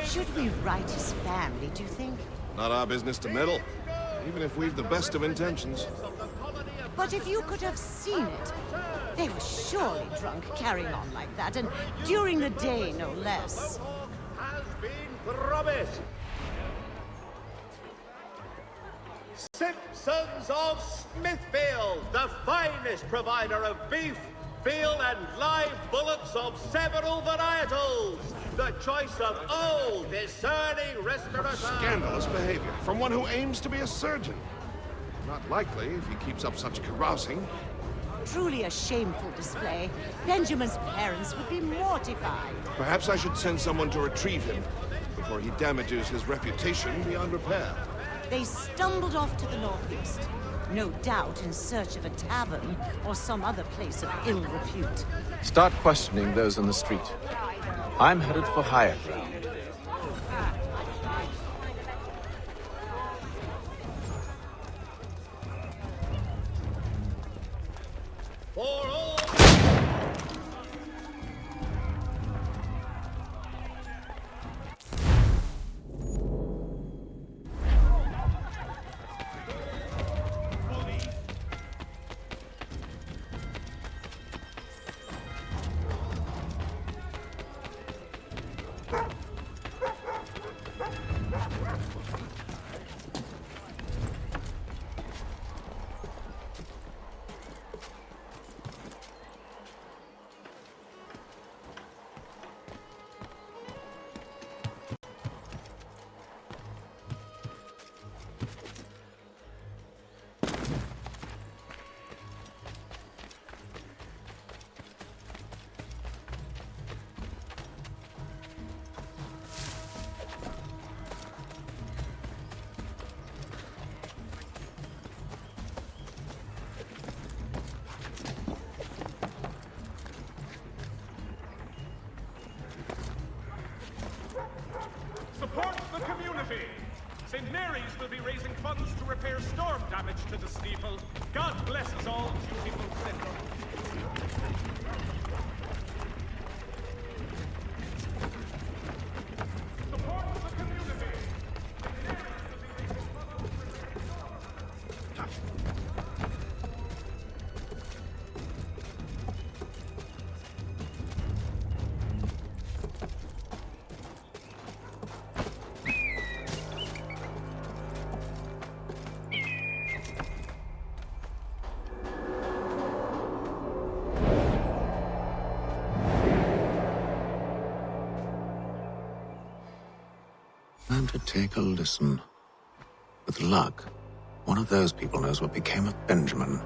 Should we write his family, do you think? Not our business to meddle, even if we've the best of intentions. But if you could have seen it, they were surely drunk carrying on like that, and during the day, no less. Has been promised. Simpsons of Smithfield, the finest provider of beef, veal and live bullocks of several varietals. The choice of old, discerning restaurateurs. Scandalous behavior from one who aims to be a surgeon. Not likely if he keeps up such carousing. Truly a shameful display. Benjamin's parents would be mortified. Perhaps I should send someone to retrieve him before he damages his reputation beyond repair. They stumbled off to the northeast, no doubt in search of a tavern or some other place of ill repute. Start questioning those on the street. I'm headed for higher ground. For all... Marys will be raising funds to repair storm damage to the steeple. God bless us all, dutiful citizens. Time to take a listen. With luck, one of those people knows what became of Benjamin.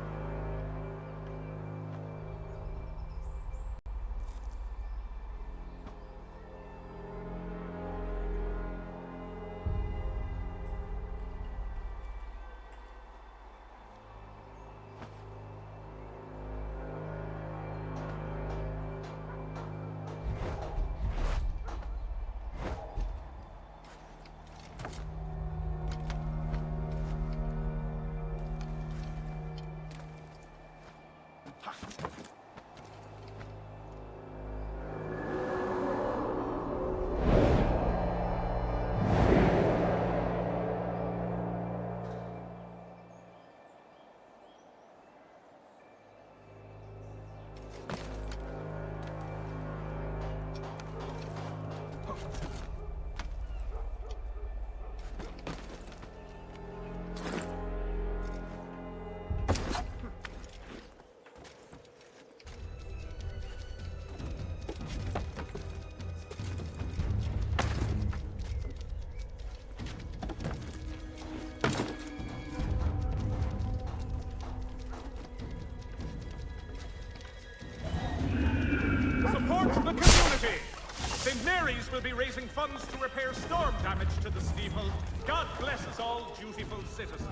Support the community! St. Mary's will be raising funds to repair storm damage to the steeple. God bless us all, dutiful citizens.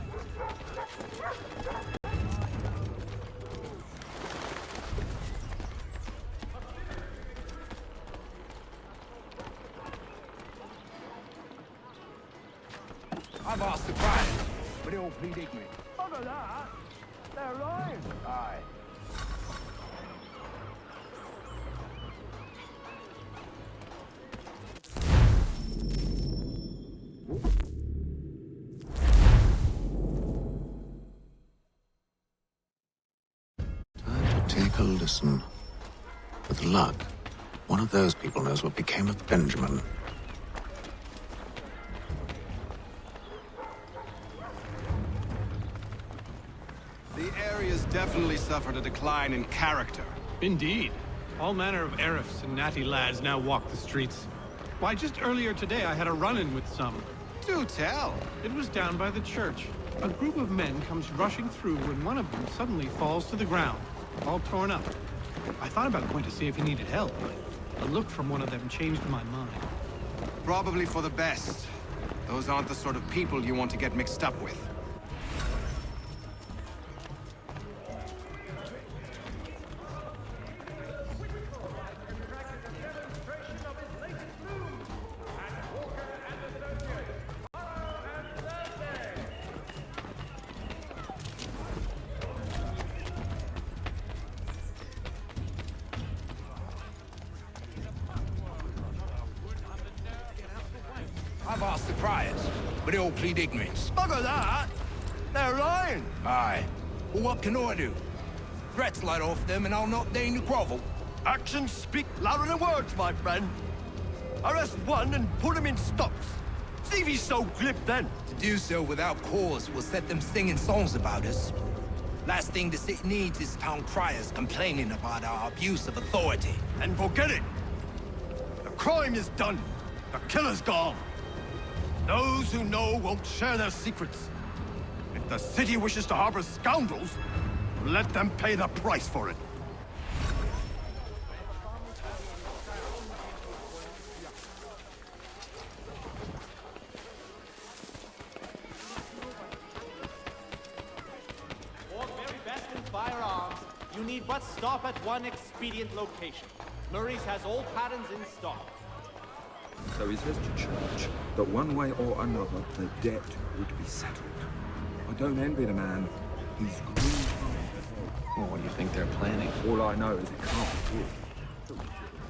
I've asked the client, but they all plead ignorant. Bugger that! They're lying! Aye. Take a listen. With luck, one of those people knows what became of Benjamin. The area's definitely suffered a decline in character. Indeed. All manner of Arifs and natty lads now walk the streets. Why, just earlier today I had a run-in with some. Do tell. It was down by the church. A group of men comes rushing through when one of them suddenly falls to the ground, all torn up. I thought about going to see if he needed help, but a look from one of them changed my mind. Probably for the best. Those aren't the sort of people you want to get mixed up with. I've asked the criers, but they all plead ignorance. Bugger that! They're lying! Aye. Well, what can I do? Threats light off them and I'll not deign to grovel. Actions speak louder than words, my friend. Arrest one and put him in stocks. See if he's so glib then. To do so without cause will set them singing songs about us. Last thing the city needs is town criers complaining about our abuse of authority. And forget it. The crime is done. The killer's gone. Those who know won't share their secrets. If the city wishes to harbor scoundrels, let them pay the price for it. For very best in firearms, you need but stop at one expedient location. Murray's has all patterns in stock. so he says to church, that one way or another the debt would be settled. I don't envy the man. He's green. Well, what do you think they're planning? All I know is it can't be good.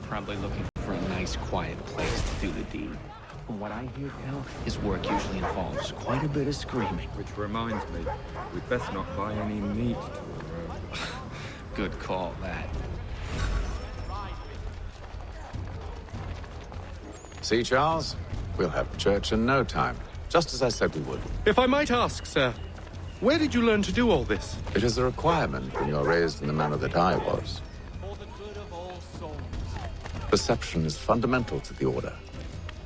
Probably looking for a nice, quiet place to do the deed. From what I hear tell, his work usually involves quite a bit of screaming. Which reminds me, we'd best not buy any meat to the road. Good call, that. See, Charles? We'll have church in no time, just as I said we would. If I might ask, sir, where did you learn to do all this? It is a requirement when you're raised in the manner that I was. Perception is fundamental to the Order.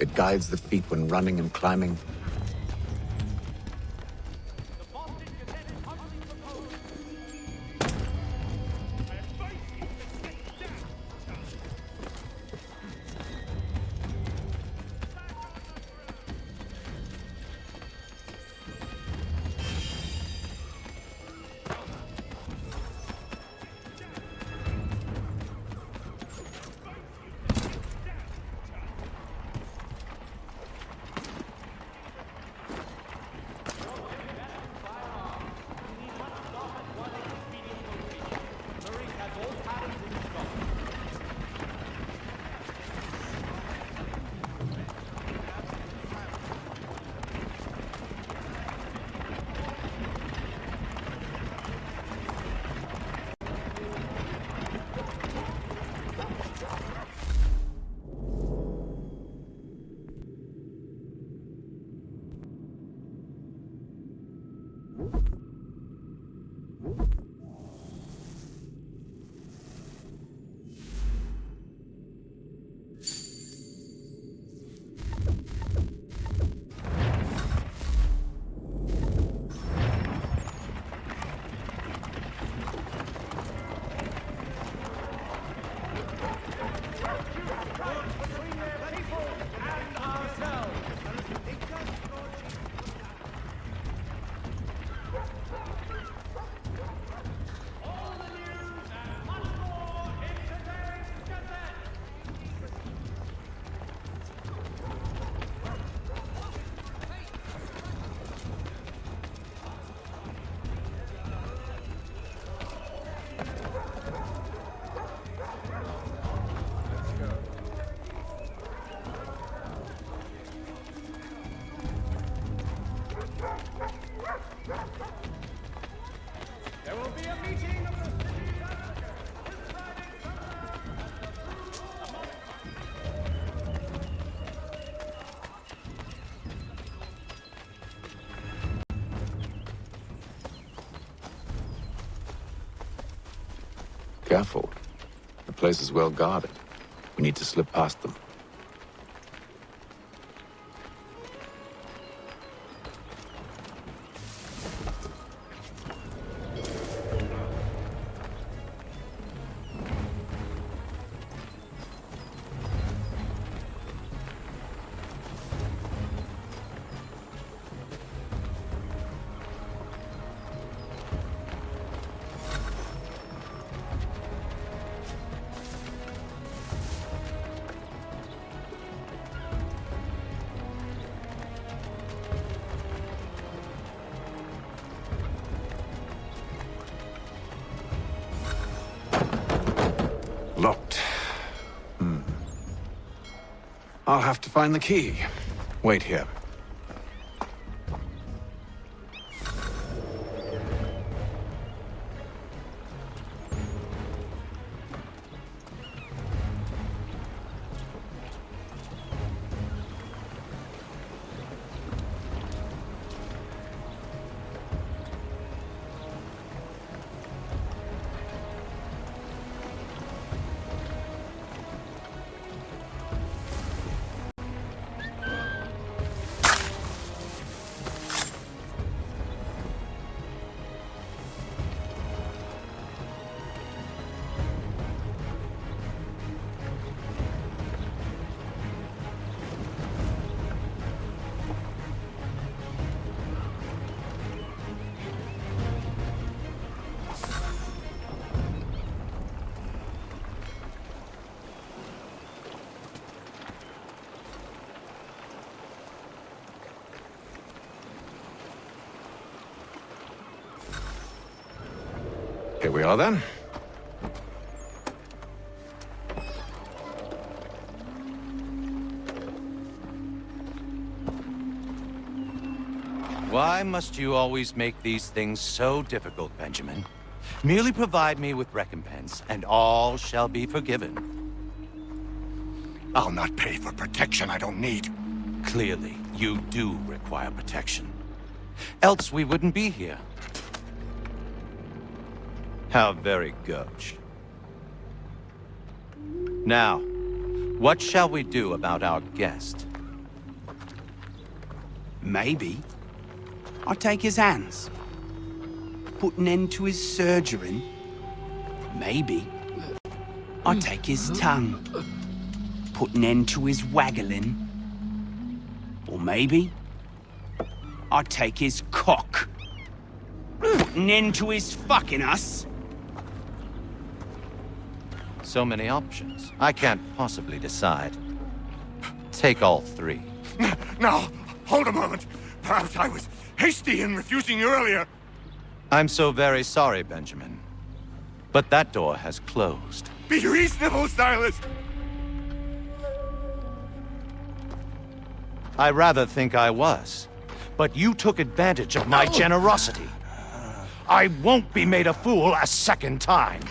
It guides the feet when running and climbing. There will be a meeting of the city's advocates. Careful. The place is well guarded. We need to slip past them. Locked. I'll have to find the key. Wait here. Here we are then. Why must you always make these things so difficult, Benjamin? Merely provide me with recompense, and all shall be forgiven. I'll not pay for protection I don't need. Clearly, you do require protection. Else we wouldn't be here. How very gauche. Now, what shall we do about our guest? Maybe I'll take his hands. Put an end to his surgering. Maybe I'll take his tongue. Put an end to his waggling. Or maybe I'll take his cock. Put an end to his fucking us. So many options. I can't possibly decide. Take all three. Now, hold a moment. Perhaps I was hasty in refusing you earlier. I'm so very sorry, Benjamin. But that door has closed. Be reasonable, Silas! I rather think I was. But you took advantage of my generosity. I won't be made a fool a second time.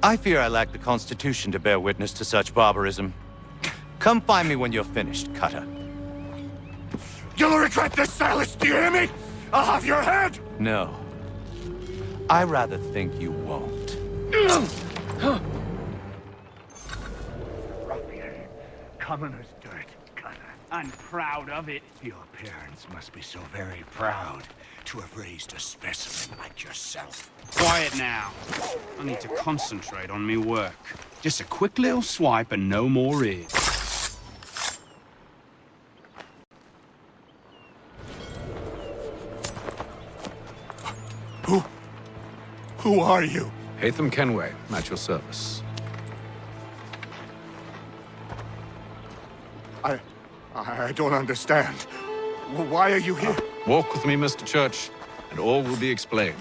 I fear I lack the constitution to bear witness to such barbarism. Come find me when you're finished, Cutter. You'll regret this, Silas, do you hear me? I'll have your head! No. I rather think you won't. Ruffian. Commoner's dirt, Cutter. I'm proud of it. Your parents must be so very proud to have raised a specimen like yourself. Quiet now. I need to concentrate on me work. Just a quick little swipe and no more is. Who are you? Haytham Kenway, at your service. I don't understand. Why are you here? Walk with me, Mr. Church, and all will be explained.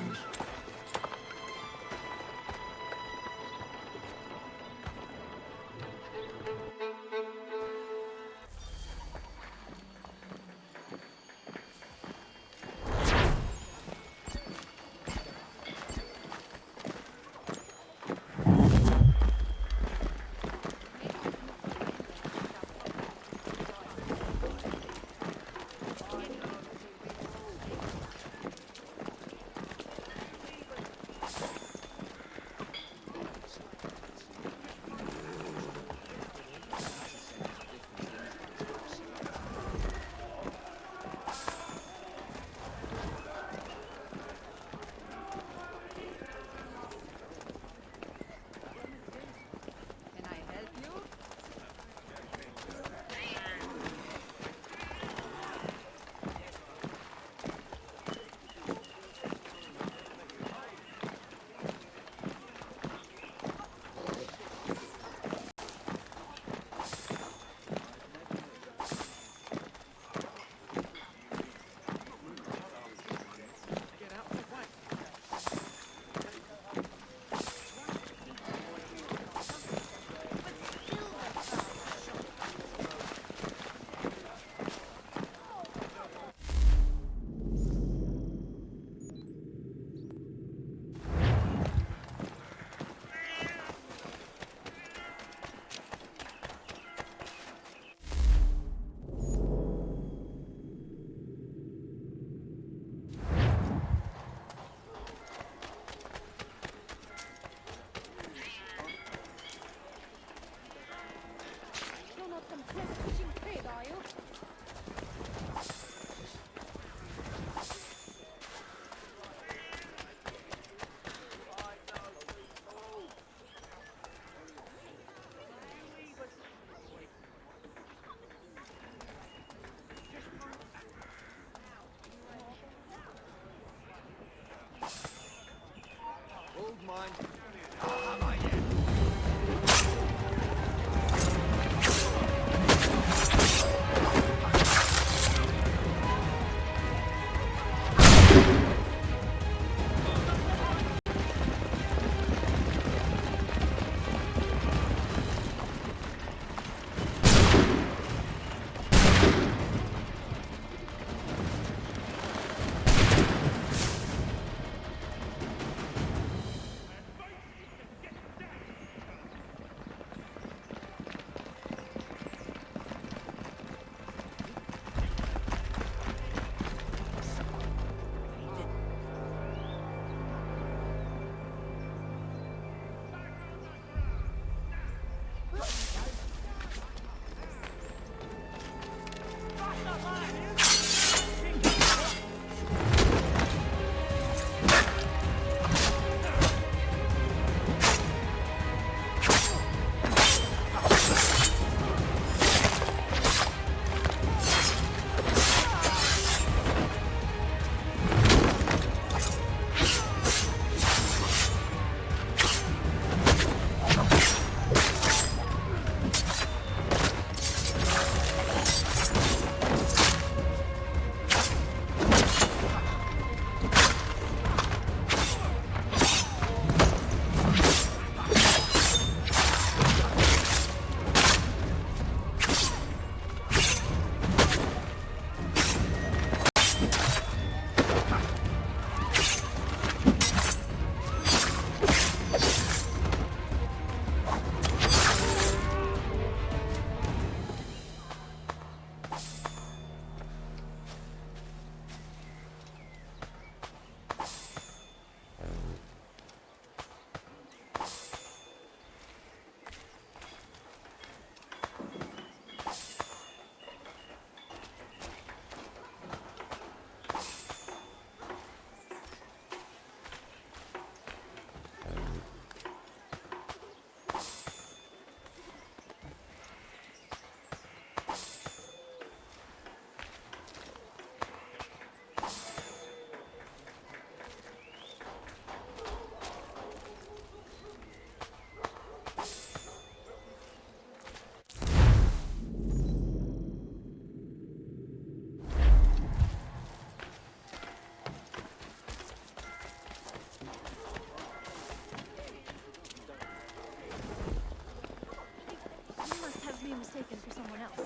mistaken for someone else.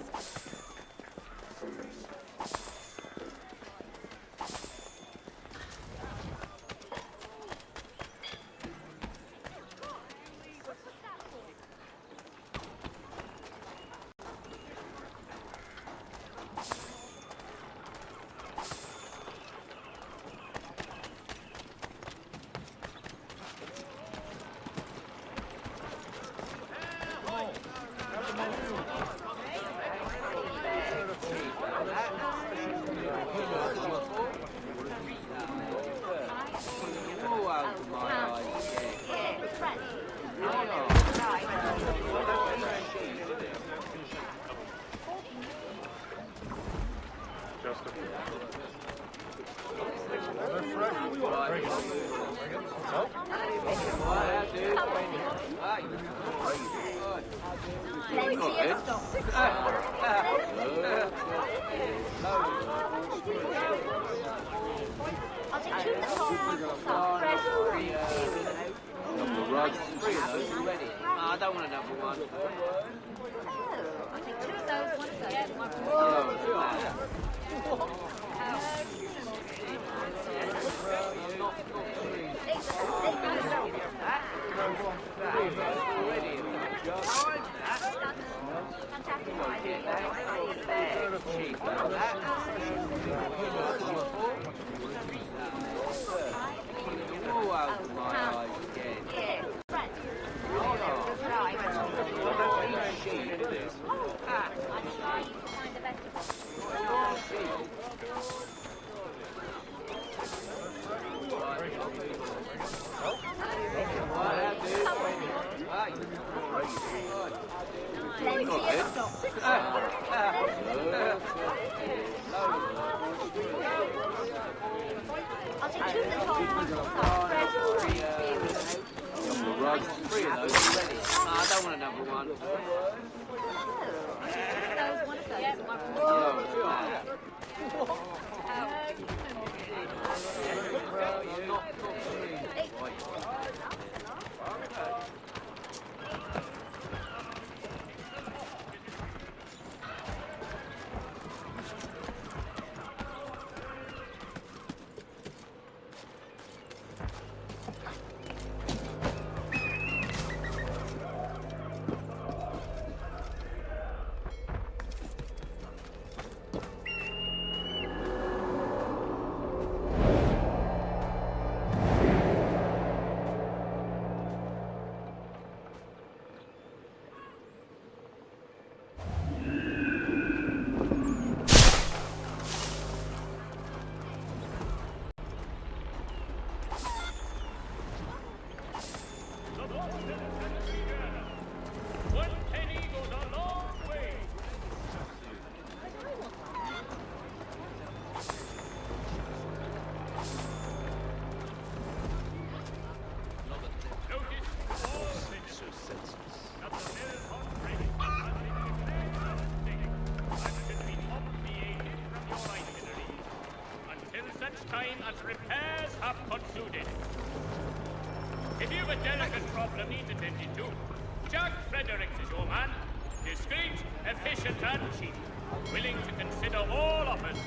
I don't want another one. I'll take 2 of those, 1 of those, and 1 time as repairs have concluded. If you've a delicate problem needs attended to, Jack Fredericks is your man. Discreet, efficient, and cheap. Willing to consider all offers.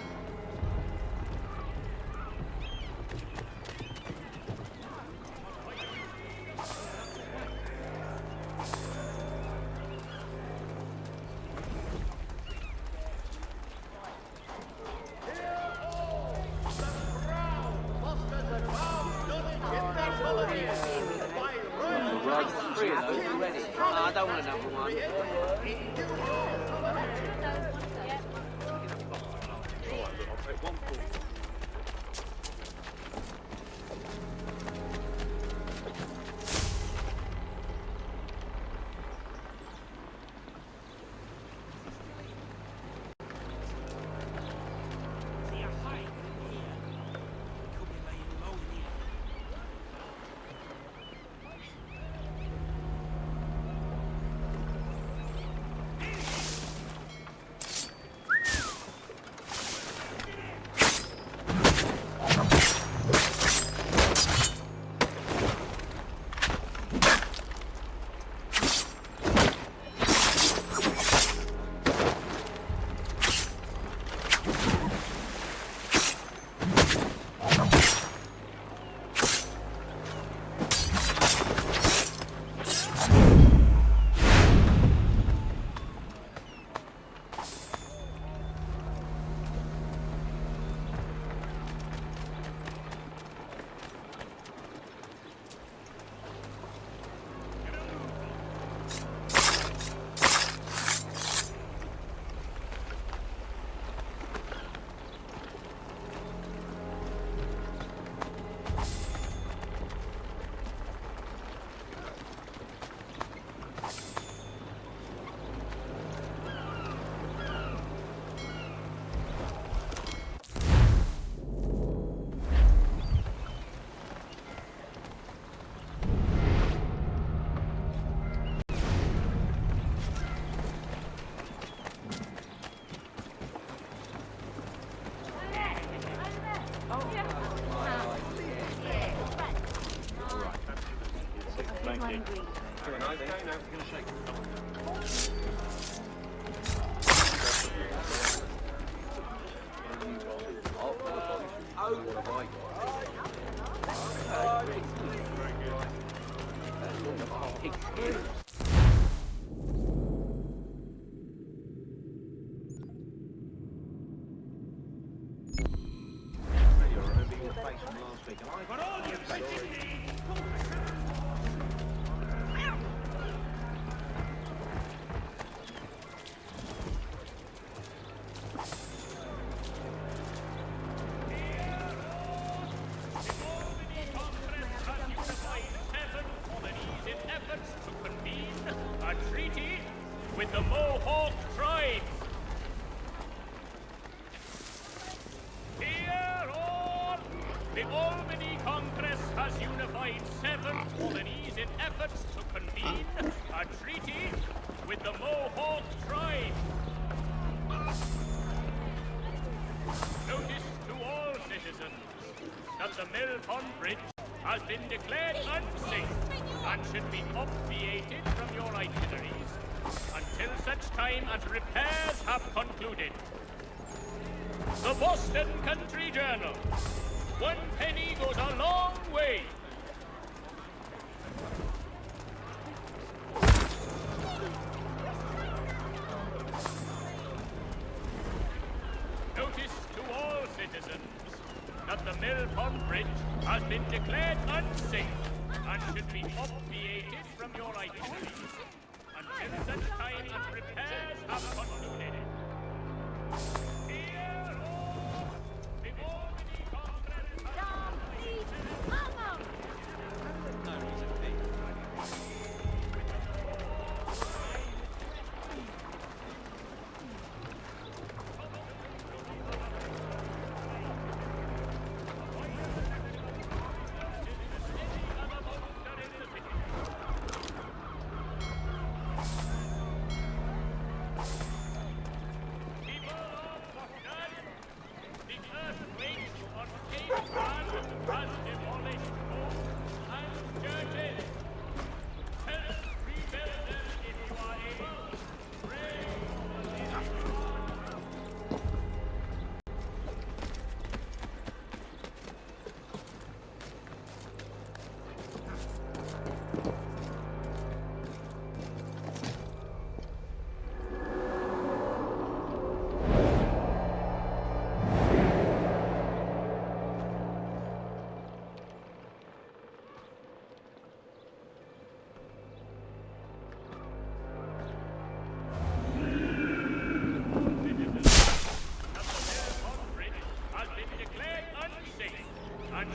hungry. With the Mohawk tribes. Hear all! The Albany Congress has unified 7 colonies in efforts to convene a treaty with the Mohawk tribes. Notice to all citizens that the Mill Pond Bridge has been declared unsafe and should be obviated from your itineraries until such time as repairs have concluded. The Boston Country Journal. 1 penny goes a long way. Notice to all citizens that the Mill Pond Bridge has been declared unsafe and should be obviated from your itineraries until such time as repairs have concluded. Hear all! The Albany Congress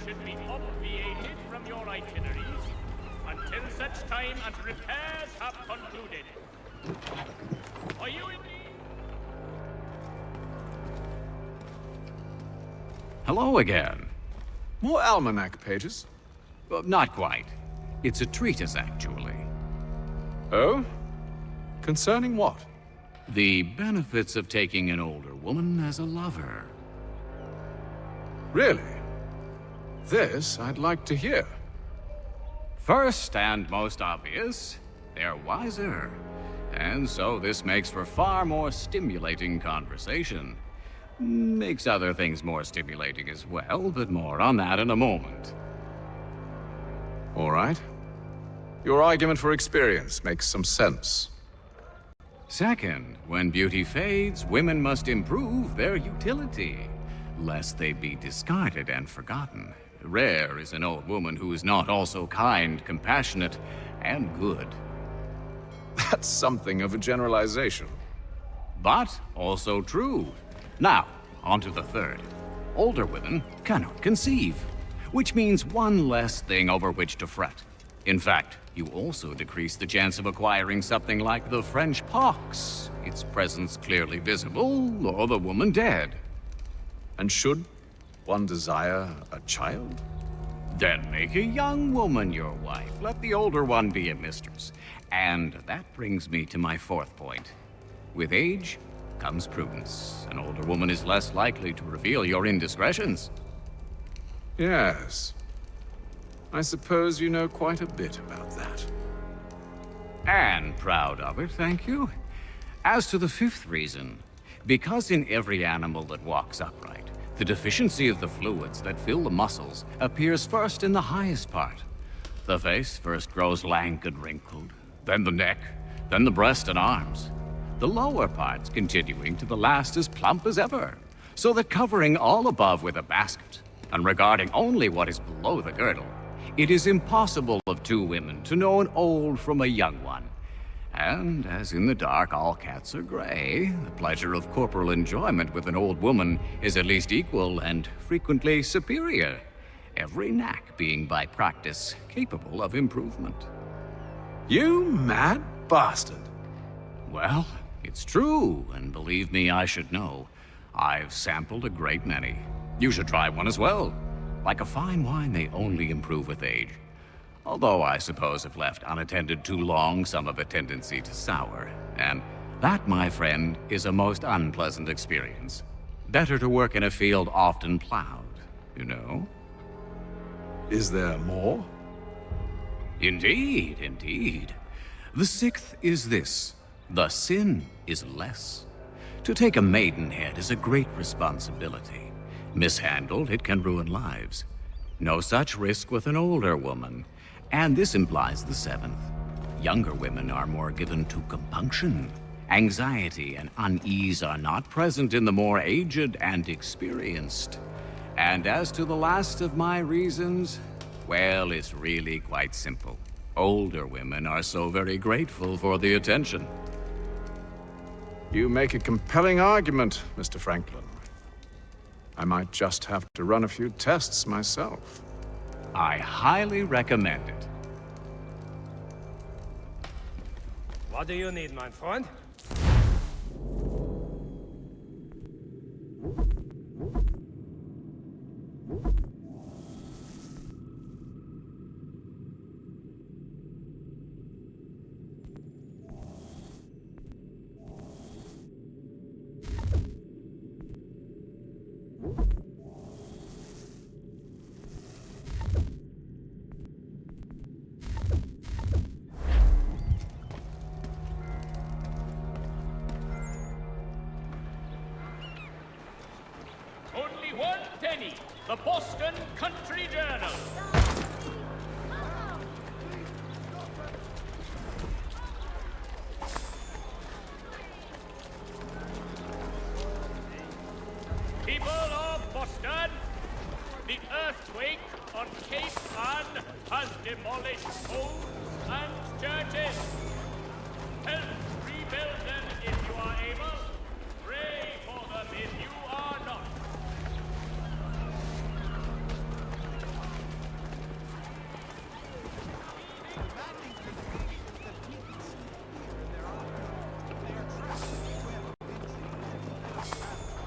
should be obviated from your itineraries until such time as repairs have concluded. Are you indeed? Hello again. More almanac pages? Not quite. It's a treatise, actually. Oh? Concerning what? The benefits of taking an older woman as a lover. Really? This I'd like to hear. First and most obvious, they're wiser. And so this makes for far more stimulating conversation. Makes other things more stimulating as well, but more on that in a moment. All right. Your argument for experience makes some sense. Second, when beauty fades, women must improve their utility, lest they be discarded and forgotten. Rare is an old woman who is not also kind, compassionate, and good. That's something of a generalization. But also true. Now, on to the third. Older women cannot conceive, which means one less thing over which to fret. In fact, you also decrease the chance of acquiring something like the French pox, its presence clearly visible, or the woman dead. And should one desire a child? Then make a young woman your wife. Let the older one be a mistress. And that brings me to my fourth point. With age comes prudence. An older woman is less likely to reveal your indiscretions. Yes. I suppose you know quite a bit about that. And proud of it, thank you. As to the fifth reason, because in every animal that walks upright, the deficiency of the fluids that fill the muscles appears first in the highest part. The face first grows lank and wrinkled, then the neck, then the breast and arms. The lower parts continuing to the last as plump as ever, so that covering all above with a basket, and regarding only what is below the girdle, it is impossible of two women to know an old from a young one. And as in the dark all cats are gray, the pleasure of corporal enjoyment with an old woman is at least equal and frequently superior, every knack being by practice capable of improvement. You mad bastard. Well, it's true, and believe me, I should know. I've sampled a great many. You should try one as well. Like a fine wine, they only improve with age. Although I suppose if left unattended too long, some have a tendency to sour. And that, my friend, is a most unpleasant experience. Better to work in a field often plowed, you know? Is there more? Indeed, indeed. The sixth is this: the sin is less. To take a maidenhead is a great responsibility. Mishandled, it can ruin lives. No such risk with an older woman. And this implies the seventh. Younger women are more given to compunction. Anxiety and unease are not present in the more aged and experienced. And as to the last of my reasons, well, it's really quite simple. Older women are so very grateful for the attention. You make a compelling argument, Mr. Franklin. I might just have to run a few tests myself. I highly recommend it. What do you need, my friend? The Boston Country Journal. People of Boston, the earthquake on Cape Ann has demolished homes and churches. Help rebuild them if you are able. Pray for them if you are not.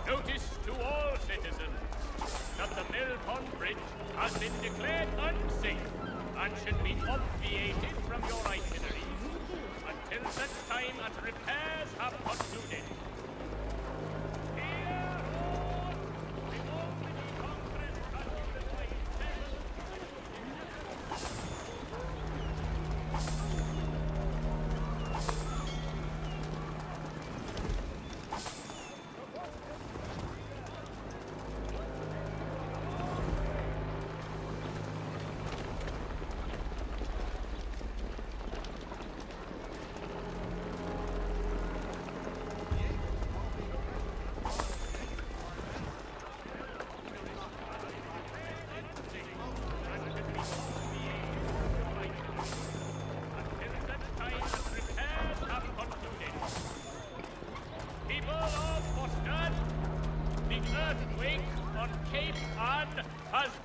Notice to all citizens that the Mill Pond Bridge has been declared unsafe and should be obviated from your itineraries until such time as repairs have concluded.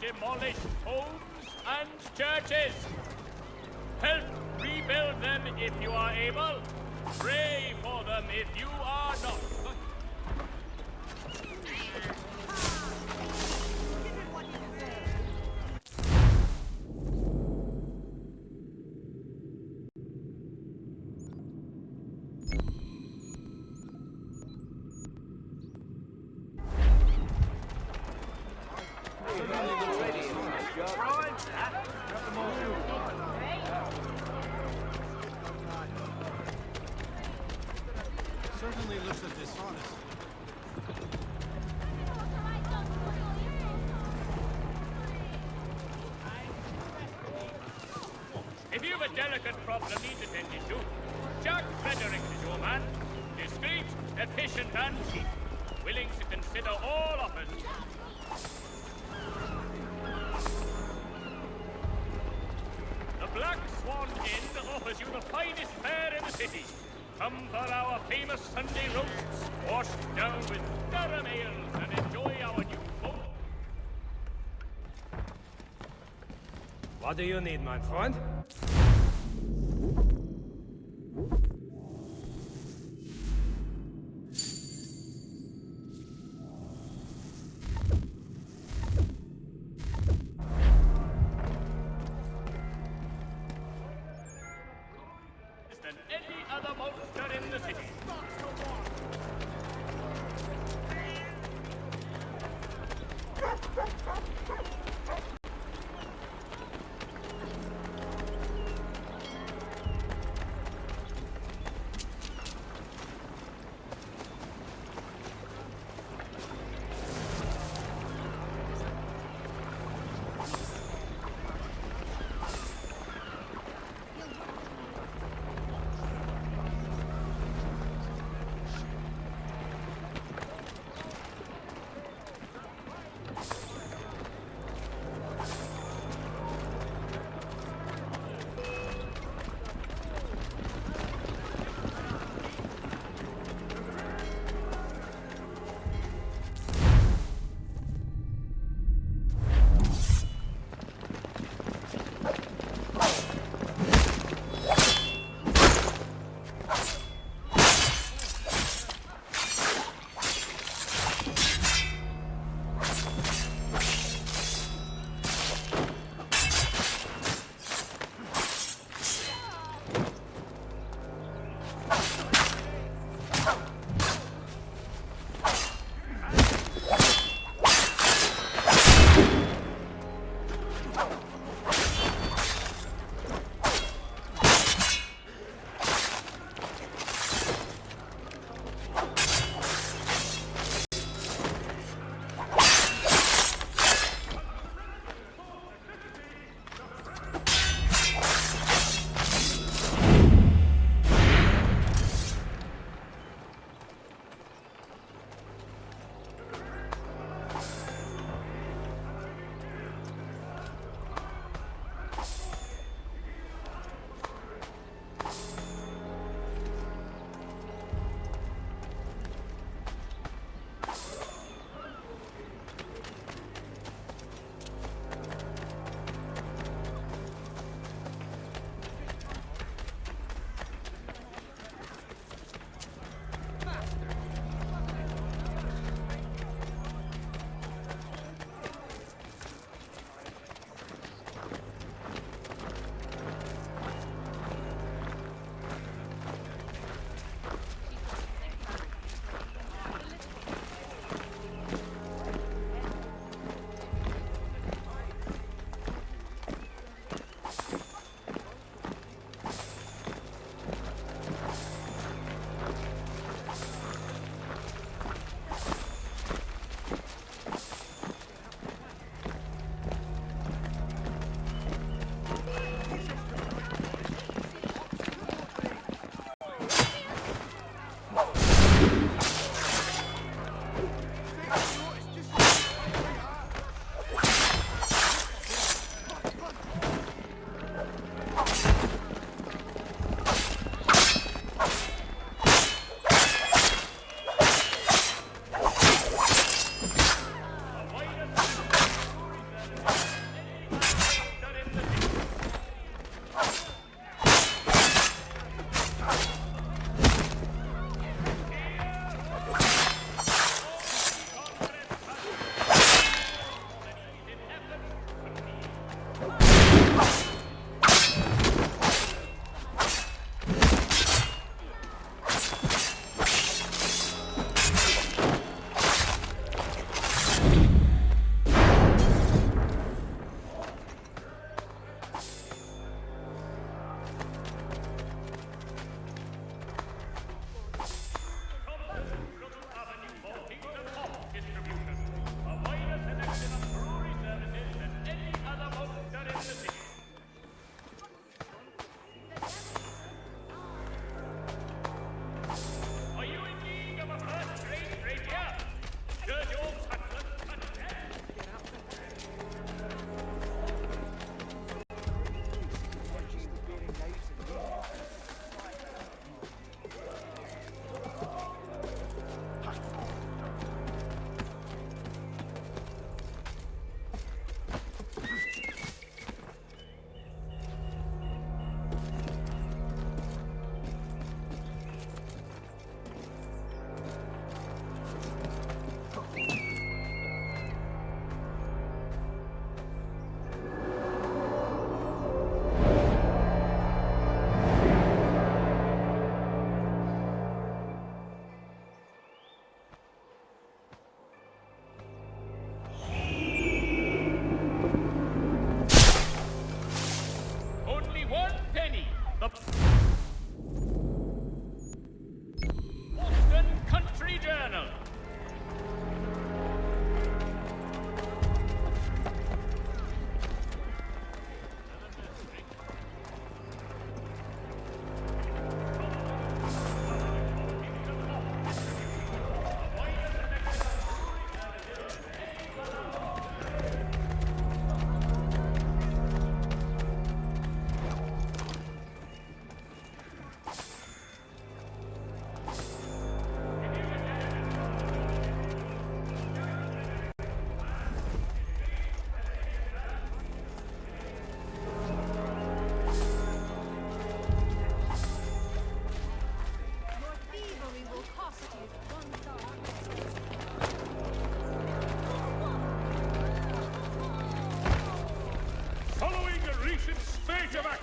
Demolished homes and churches. Help rebuild them if you are able. Pray for them if you are not. certainly looks a dishonest. If you've a delicate problem needs attended to, Jack Fredericks is your man. Discreet, efficient, and cheap. Willing to consider all offers. The Black Swan Inn offers you the finest fare in the city. Come for our famous Sunday roasts, washed down with Durham ales, and enjoy our new boat. What do you need, my friend? Than any other monster in the city.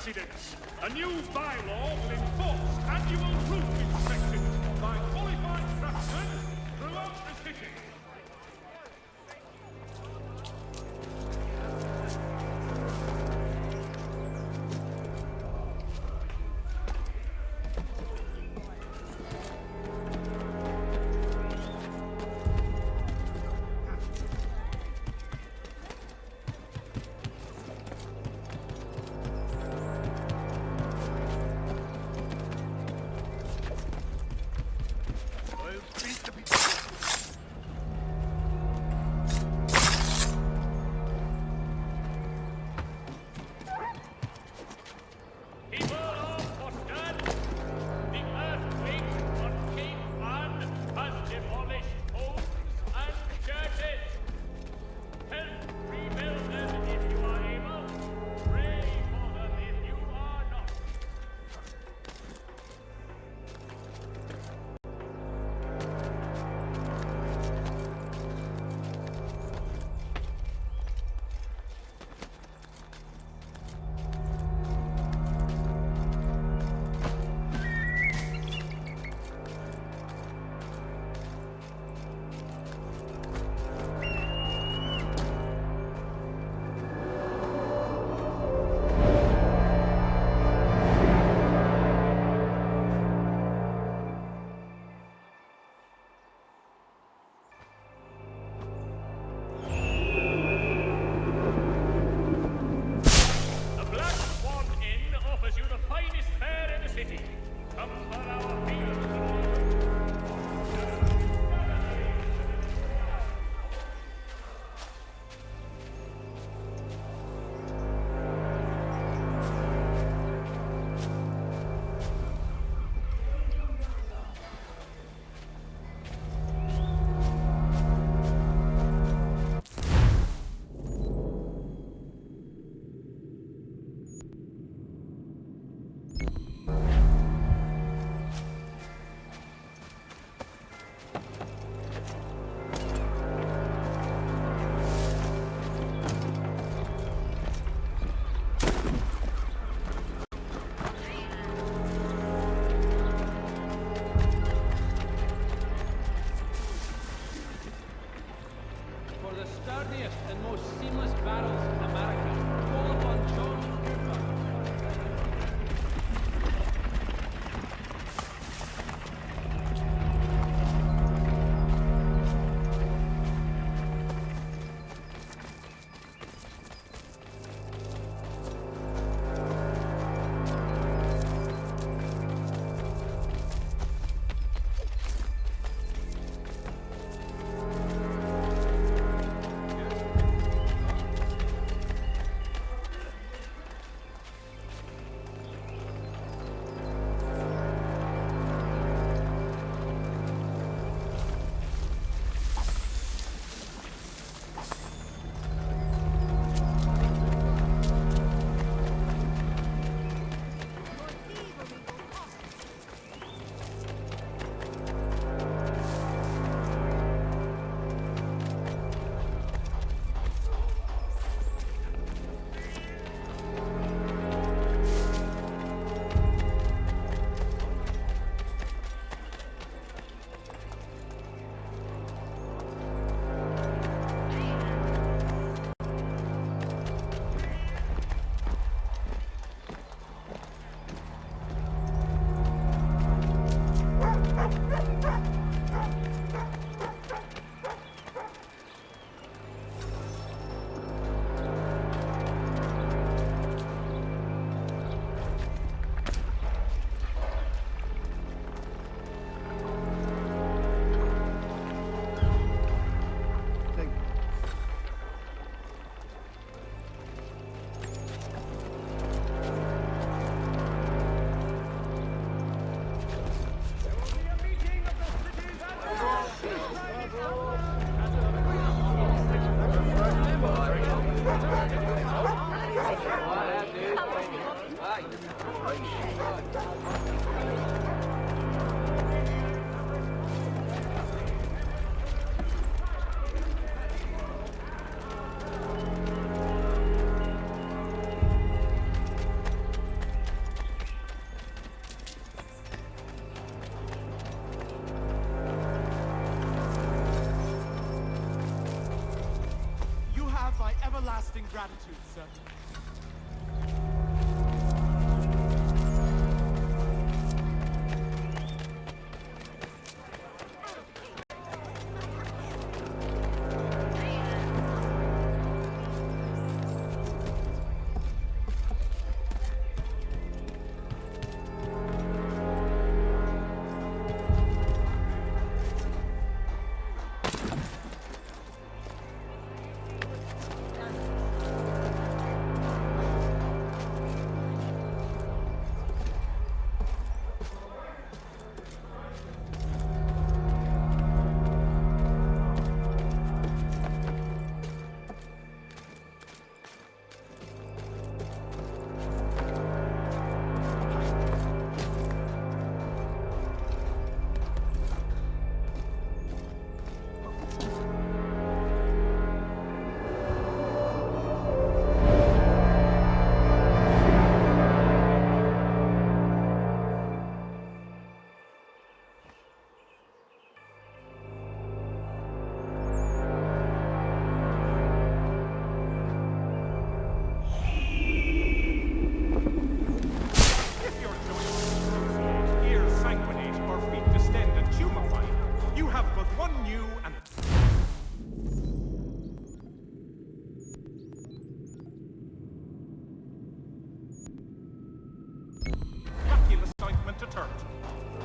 residents. A new bylaw will enforce annual roof inspections by qualified craftsmen throughout the city. And most seamless battles in America. Call upon John Cooper. everlasting gratitude, sir.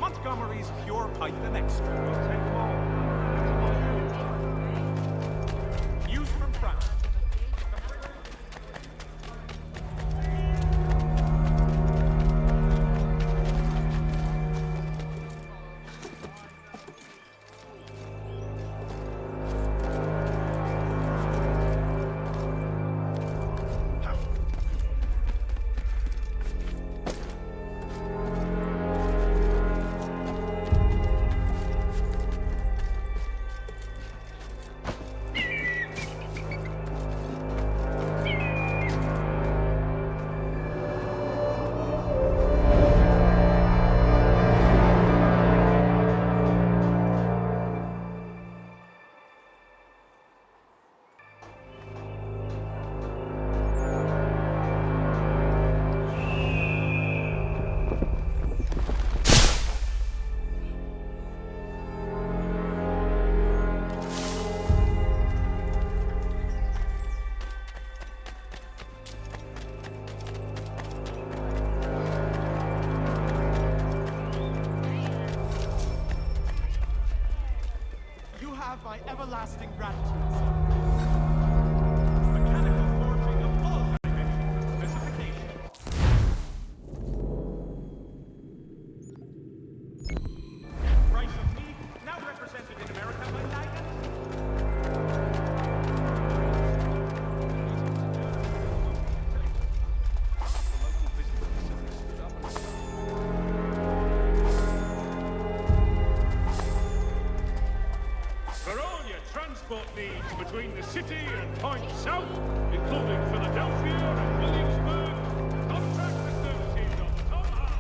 Montgomery's pure Python extra will take them all. Used from France. My everlasting gratitude, sir. Mechanical forging of all dimensions and specifications. Price of meat, now represented in America by Animus. Transport needs between the city and points south, including Philadelphia and Williamsburg. Contract the services of Tom Hart.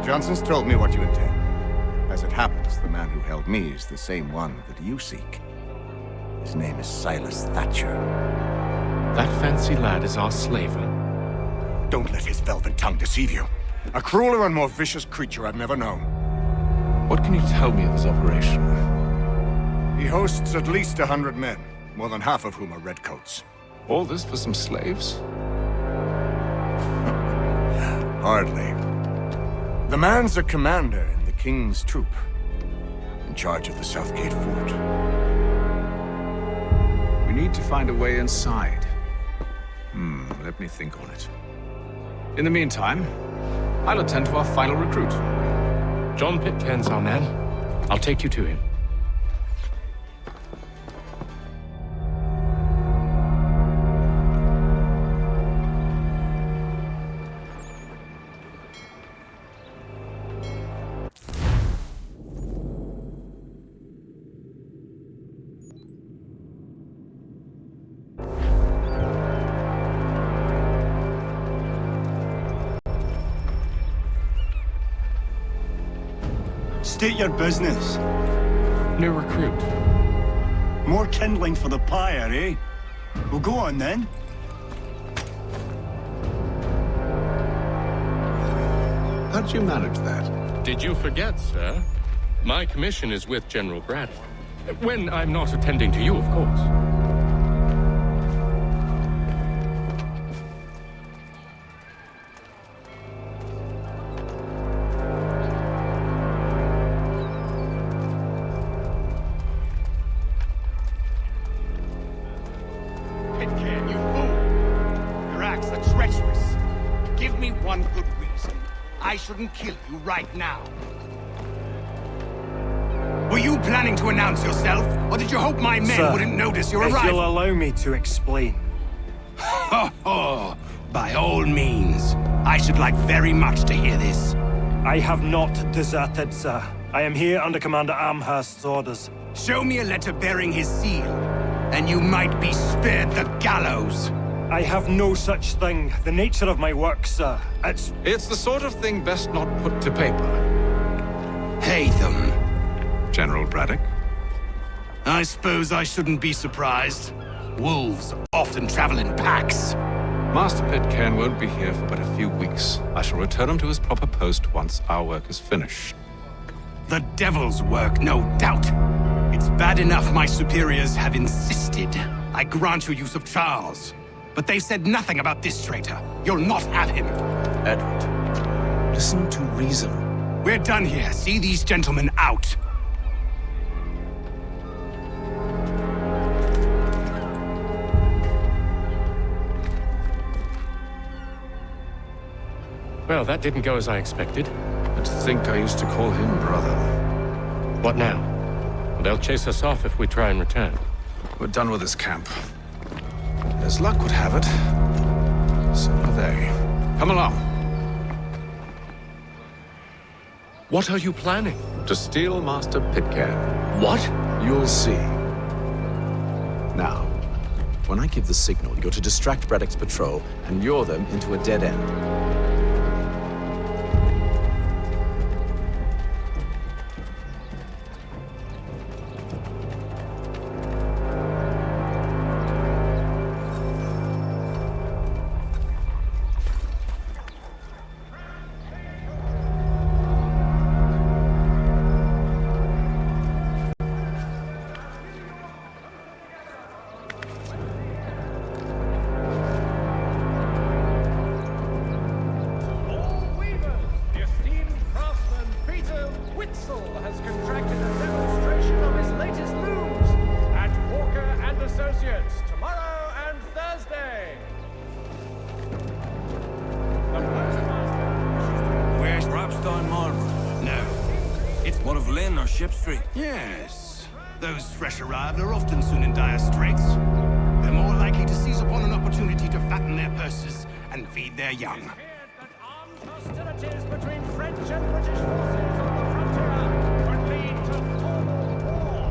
Johnson's told me what you intend. As it happens, the man who held me is the same one that you seek. His name is Silas Thatcher. That fancy lad is our slaver. Don't let his velvet tongue deceive you. A crueler and more vicious creature I've never known. What can you tell me of his operation? He hosts at least 100 men, more than half of whom are redcoats. All this for some slaves? Hardly. The man's a commander in the King's troop, in charge of the Southgate Fort. We need to find a way inside. Let me think on it. In the meantime, I'll attend to our final recruit. John Pitcairn's our man. I'll take you to him. State your business. New recruit. More kindling for the pyre, eh? Well, go on then. How did you manage that? Did you forget, sir? My commission is with General Braddock. When I'm not attending to you, of course. Pitcairn, you fool! Your acts are treacherous. Give me one good reason I shouldn't kill you right now. Were you planning to announce yourself, or did you hope my men Sir, wouldn't notice your if arrival? you'll allow me to explain. Ho ho! By all means. I should like very much to hear this. I have not deserted, sir. I am here under Commander Amherst's orders. Show me a letter bearing his seal, and you might be spared the gallows. I have no such thing. The nature of my work, sir, It's the sort of thing best not put to paper. Haytham. General Braddock? I suppose I shouldn't be surprised. Wolves often travel in packs. Master Pitcairn won't be here for but a few weeks. I shall return him to his proper post once our work is finished. The devil's work, no doubt. It's bad enough my superiors have insisted I grant you use of Charles. But they said nothing about this traitor. You'll not have him. Edward, listen to reason. We're done here. See these gentlemen out. Well, that didn't go as I expected. And to think I used to call him brother. What now? They'll chase us off if we try and return. We're done with this camp. As luck would have it, so are they. Come along. What are you planning? To steal Master Pitcairn. What? You'll see. Now, when I give the signal, you're to distract Braddock's patrol and lure them into a dead end. Yes. Those fresh arrived are often soon in dire straits. They're more likely to seize upon an opportunity to fatten their purses and feed their young. Hostilities between French and British forces on the frontier could lead to formal war.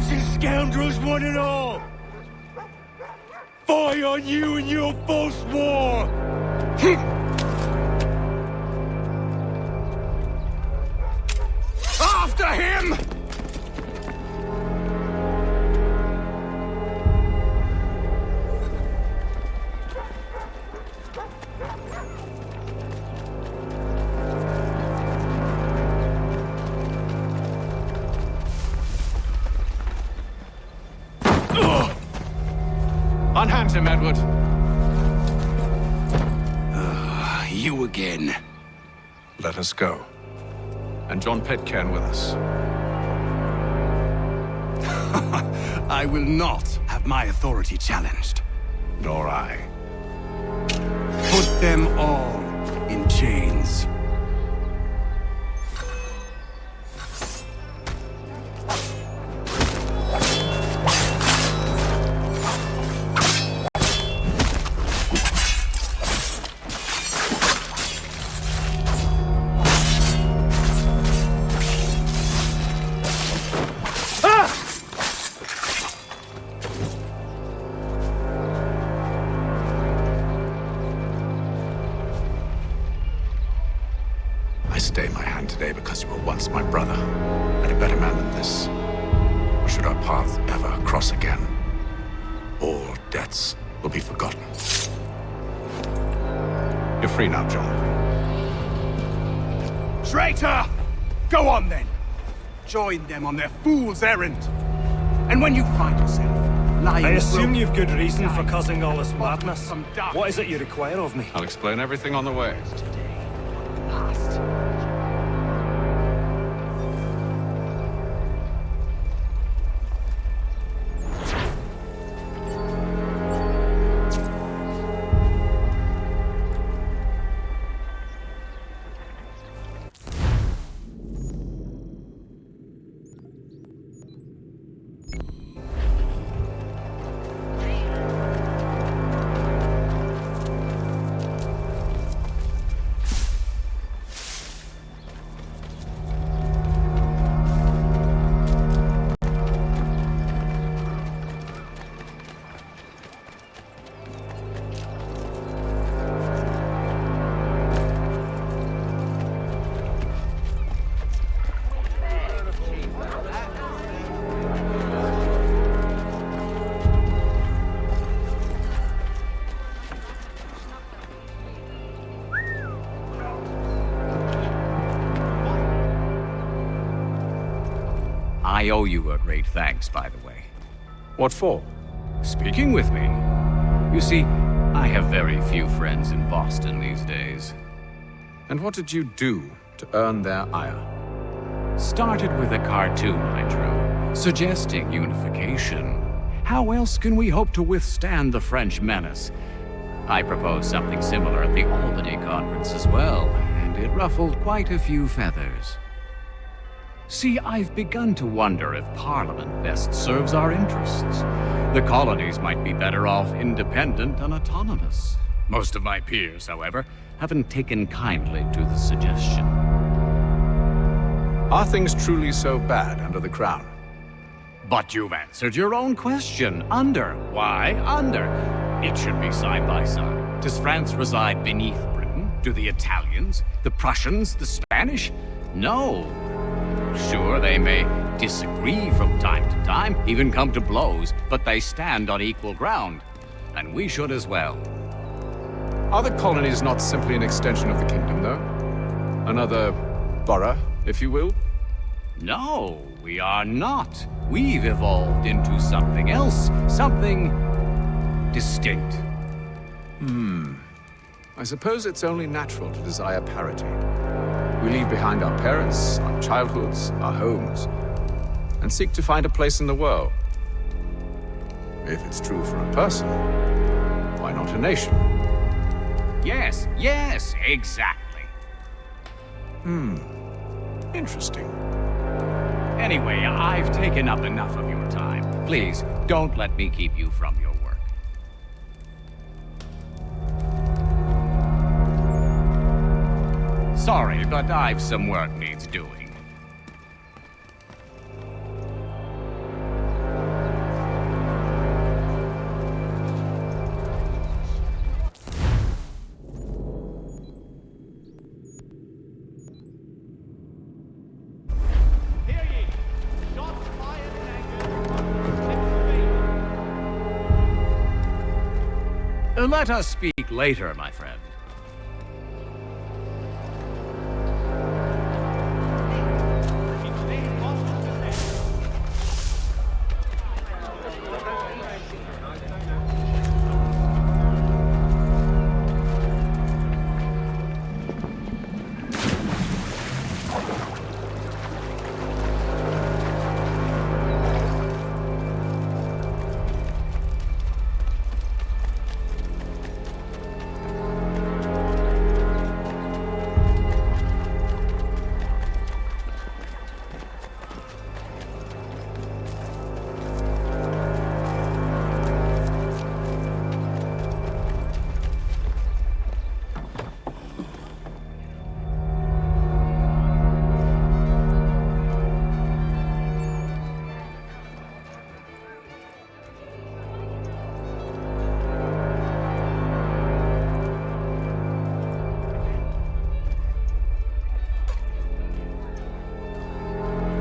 Listen, scoundrels, one and all! Fie on you and your false war! After him! Unhand him, Edward. You again. Let us go. And John Pitcairn with us. I will not have my authority challenged. Nor I. Put them all in chains. I stay my hand today because you were once my brother, and a better man than this. Or should our paths ever cross again, all debts will be forgotten. You're free now, John. Traitor! Go on then. Join them on their fool's errand. And when you find yourself lying... I assume you've good reason for causing all this madness. What is it you require of me? I'll explain everything on the way. I owe you a great thanks, by the way. What for? Speaking with me. You see, I have very few friends in Boston these days. And what did you do to earn their ire? Started with a cartoon I drew, suggesting unification. How else can we hope to withstand the French menace? I proposed something similar at the Albany conference as well, and it ruffled quite a few feathers. See, I've begun to wonder if Parliament best serves our interests. The colonies might be better off independent and autonomous. Most of my peers, however, haven't taken kindly to the suggestion. Are things truly so bad under the Crown? But you've answered your own question. Under. Why under? It should be side by side. Does France reside beneath Britain? Do the Italians, the Prussians, the Spanish? No. Sure, they may disagree from time to time, even come to blows, but they stand on equal ground. And we should as well. Are the colonies not simply an extension of the kingdom, though? Another borough, if you will? No, we are not. We've evolved into something else, something distinct. I suppose it's only natural to desire parity. We leave behind our parents, our childhoods, our homes, and seek to find a place in the world. If it's true for a person, why not a nation? Yes, exactly. Interesting. Anyway, I've taken up enough of your time. Please, don't let me keep you from your work. Sorry, but I've some work needs doing. Let us speak later, my friend.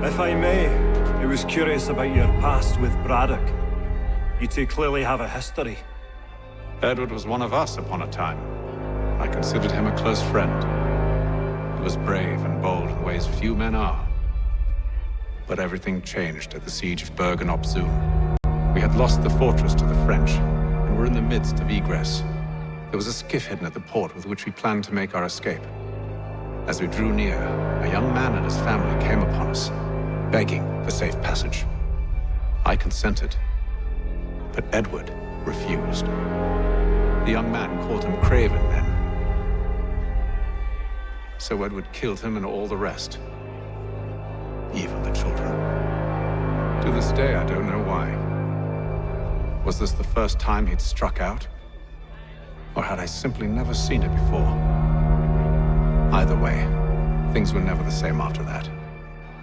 If I may, I was curious about your past with Braddock. You two clearly have a history. Edward was one of us upon a time. I considered him a close friend. He was brave and bold in ways few men are. But everything changed at the siege of Bergen-op-Zoom. We had lost the fortress to the French, and were in the midst of egress. There was a skiff hidden at the port with which we planned to make our escape. As we drew near, a young man and his family came upon us, begging for safe passage. I consented, but Edward refused. The young man called him Craven then. So Edward killed him and all the rest, even the children. To this day, I don't know why. Was this the first time he'd struck out? Or had I simply never seen it before? Either way, things were never the same after that.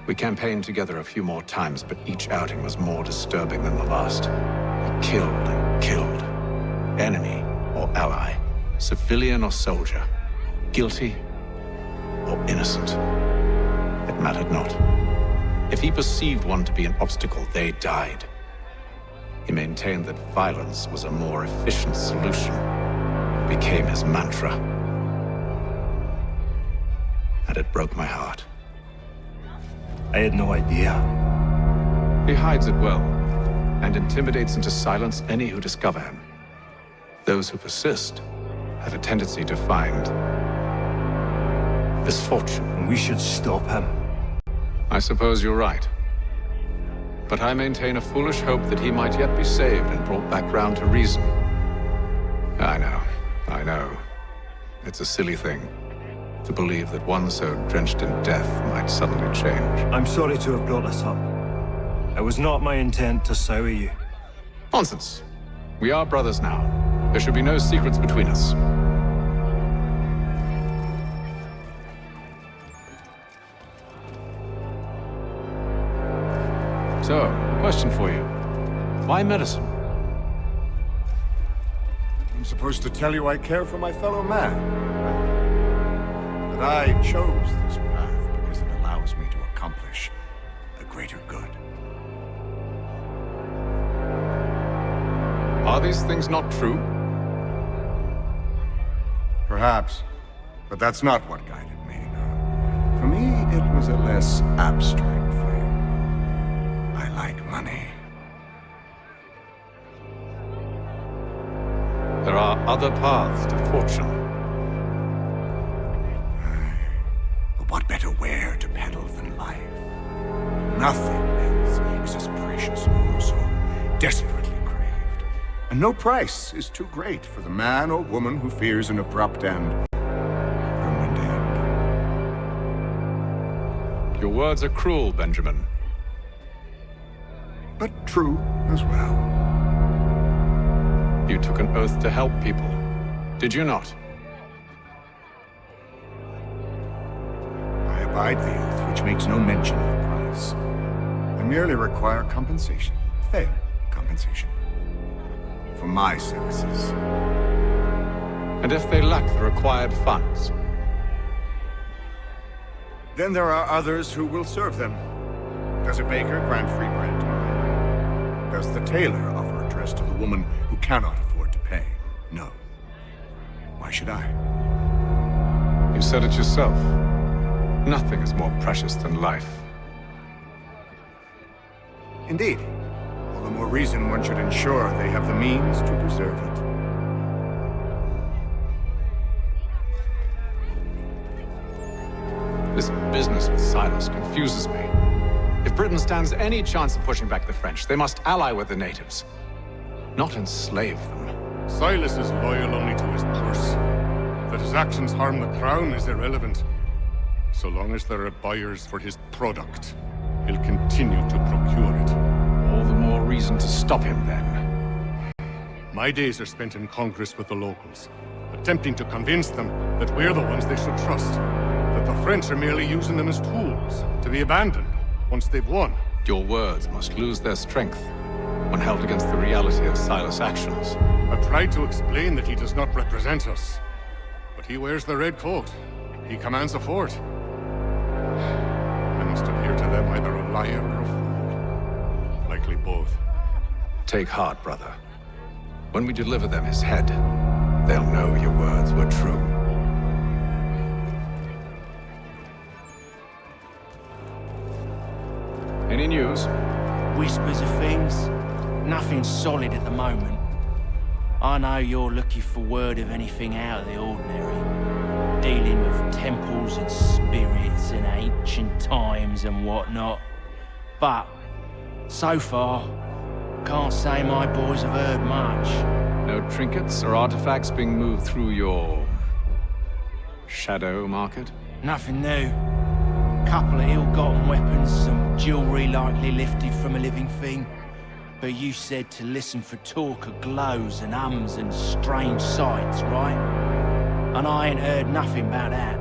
We campaigned together a few more times, but each outing was more disturbing than the last. He killed and killed. Enemy or ally, civilian or soldier, guilty or innocent. It mattered not. If he perceived one to be an obstacle, they died. He maintained that violence was a more efficient solution. It became his mantra. And it broke my heart. I had no idea. He hides it well, and intimidates into silence any who discover him. Those who persist have a tendency to find misfortune. We should stop him. I suppose you're right. But I maintain a foolish hope that he might yet be saved and brought back round to reason. I know. It's a silly thing to believe that one so drenched in death might suddenly change. I'm sorry to have brought this up. It was not my intent to sour you. Nonsense. We are brothers now. There should be no secrets between us. So, a question for you. Why medicine? I'm supposed to tell you I care for my fellow man. But I chose this path because it allows me to accomplish a greater good. Are these things not true? Perhaps. But that's not what guided me, no. For me, it was a less abstract thing. I like money. There are other paths to fortune. But what better ware to peddle than life? Nothing else is as precious nor so desperately craved. And no price is too great for the man or woman who fears an abrupt and permanent end. Your words are cruel, Benjamin. But true as well. You took an oath to help people, did you not? I abide the oath, which makes no mention of the price. I merely require compensation, fair compensation, for my services. And if they lack the required funds? Then there are others who will serve them. Does a baker grant free bread to a man? Does the tailor offer a dress to the woman who cannot afford to pay? No. Why should I? You said it yourself. Nothing is more precious than life. Indeed. All the more reason one should ensure they have the means to preserve it. This business with Silas confuses me. If Britain stands any chance of pushing back the French, they must ally with the natives, not enslave them. Silas is loyal only to his purse. That his actions harm the crown is irrelevant. So long as there are buyers for his product, he'll continue to procure it. All the more reason to stop him, then. My days are spent in Congress with the locals, attempting to convince them that we're the ones they should trust. That the French are merely using them as tools, to be abandoned once they've won. Your words must lose their strength when held against the reality of Silas' actions. I've tried to explain that he does not represent us. But he wears the red coat. He commands a fort. I must appear to them either a liar or a fool. Likely both. Take heart, brother. When we deliver them his head, they'll know your words were true. Any news? Whispers of things. Nothing solid at the moment. I know you're looking for word of anything out of the ordinary. Dealing with temples and spirits and ancient times and whatnot. But, so far, can't say my boys have heard much. No trinkets or artifacts being moved through your... shadow market? Nothing new. Couple of ill-gotten weapons, some jewelry likely lifted from a living thing. But you said to listen for talk of glows and ums and strange sights, right? And I ain't heard nothing about that.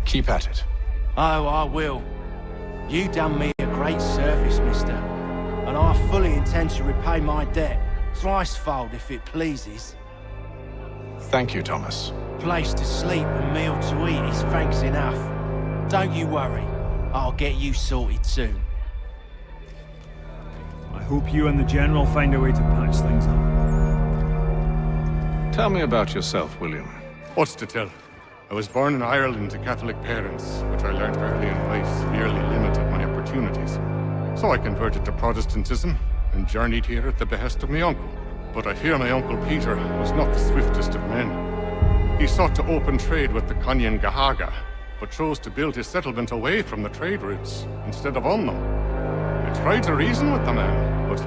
Keep at it. Oh, I will. You done me a great service, mister. And I fully intend to repay my debt. Thricefold, if it pleases. Thank you, Thomas. Place to sleep and meal to eat is thanks enough. Don't you worry. I'll get you sorted soon. I hope you and the General find a way to patch things up. Tell me about yourself, William. What's to tell? I was born in Ireland to Catholic parents, which I learned early in life severely limited my opportunities. So I converted to Protestantism and journeyed here at the behest of my uncle. But I fear my uncle Peter was not the swiftest of men. He sought to open trade with the Colonial, but chose to build his settlement away from the trade routes instead of on them. I tried to reason with the man, but...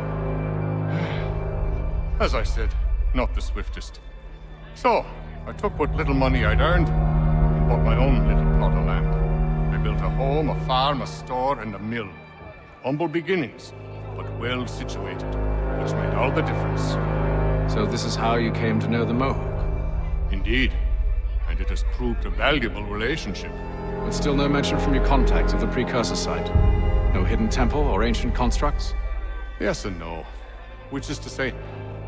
as I said, not the swiftest. So, I took what little money I'd earned and bought my own little plot of land. I built a home, a farm, a store, and a mill. Humble beginnings, but well situated, which made all the difference. So this is how you came to know the Mohawk? Indeed. And it has proved a valuable relationship. But still no mention from your contacts of the precursor site? No hidden temple or ancient constructs? Yes and no. Which is to say,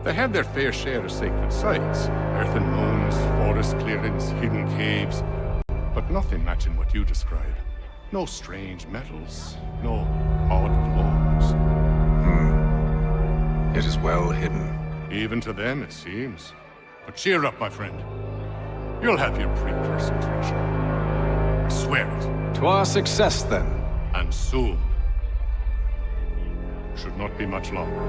they have their fair share of sacred sites. Earthen mounds, forest clearings, hidden caves. But nothing matching what you describe. No strange metals, no odd globes. It is well hidden. Even to them, it seems. But cheer up, my friend. You'll have your precursor treasure. I swear it. To our success, then. And soon. Should not be much longer.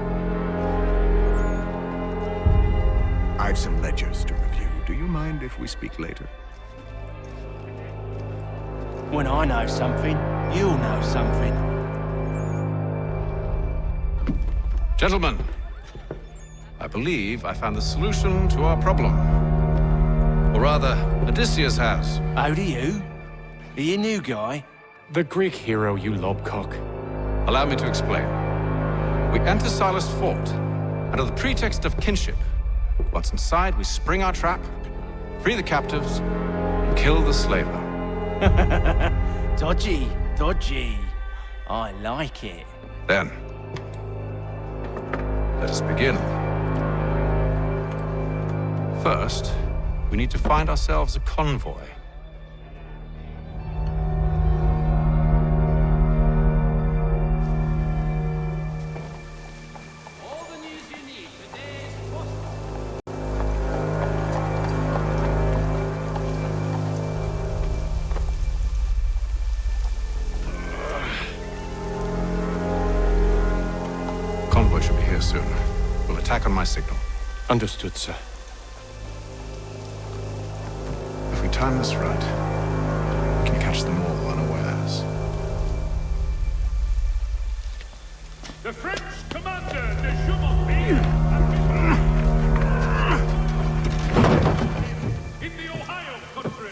I've some ledgers to review. Do you mind if we speak later? When I know something, you'll know something. Gentlemen, I believe I found the solution to our problem. Or rather, Odysseus has. Oh, do you? Are you a new guy? The Greek hero, you lobcock. Allow me to explain. We enter Silas' fort, under the pretext of kinship. Once inside, we spring our trap, free the captives, and kill the slaver. Dodgy, dodgy. I like it. Then, let us begin. First, we need to find ourselves a convoy. soon. We'll attack on my signal. Understood, sir. If we time this right, we can catch them all unawares. The French commander, Desmond in the Ohio country.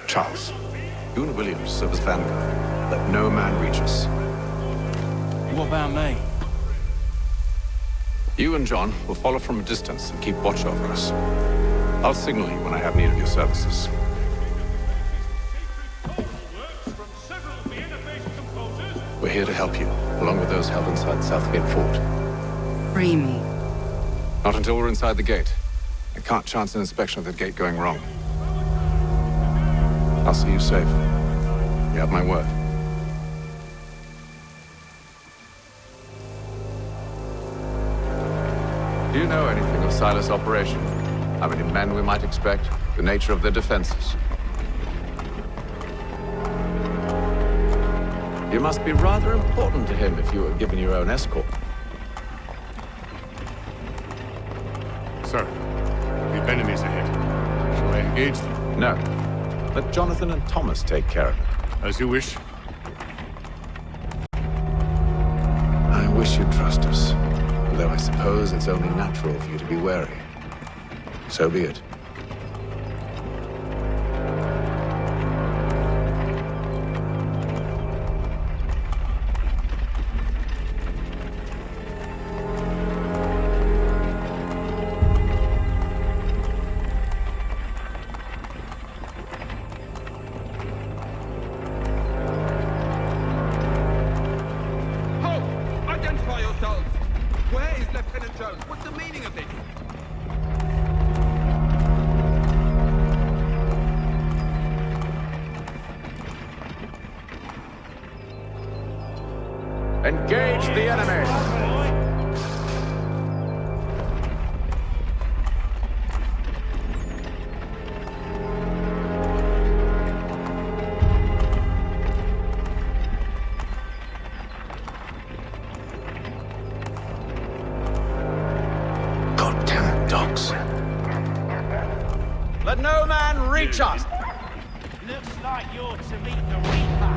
Charles, you and Williams serve as vanguard. Let no man reach us. What about me? You and John will follow from a distance and keep watch over us. I'll signal you when I have need of your services. We're here to help you, along with those held inside Southgate Fort. Free me. Not until we're inside the gate. I can't chance an inspection of the gate going wrong. I'll see you safe. You have my word. Do you know anything of Silas' operation? How many men we might expect? The nature of their defenses? You must be rather important to him if you were given your own escort. Sir, we have enemies ahead. Shall I engage them? No. Let Jonathan and Thomas take care of it. As you wish. I wish you'd trust us. Though I suppose it's only natural for you to be wary. So be it. Engage the enemy! Goddamn dogs. Let no man reach us! Looks like you're to meet the Reaper.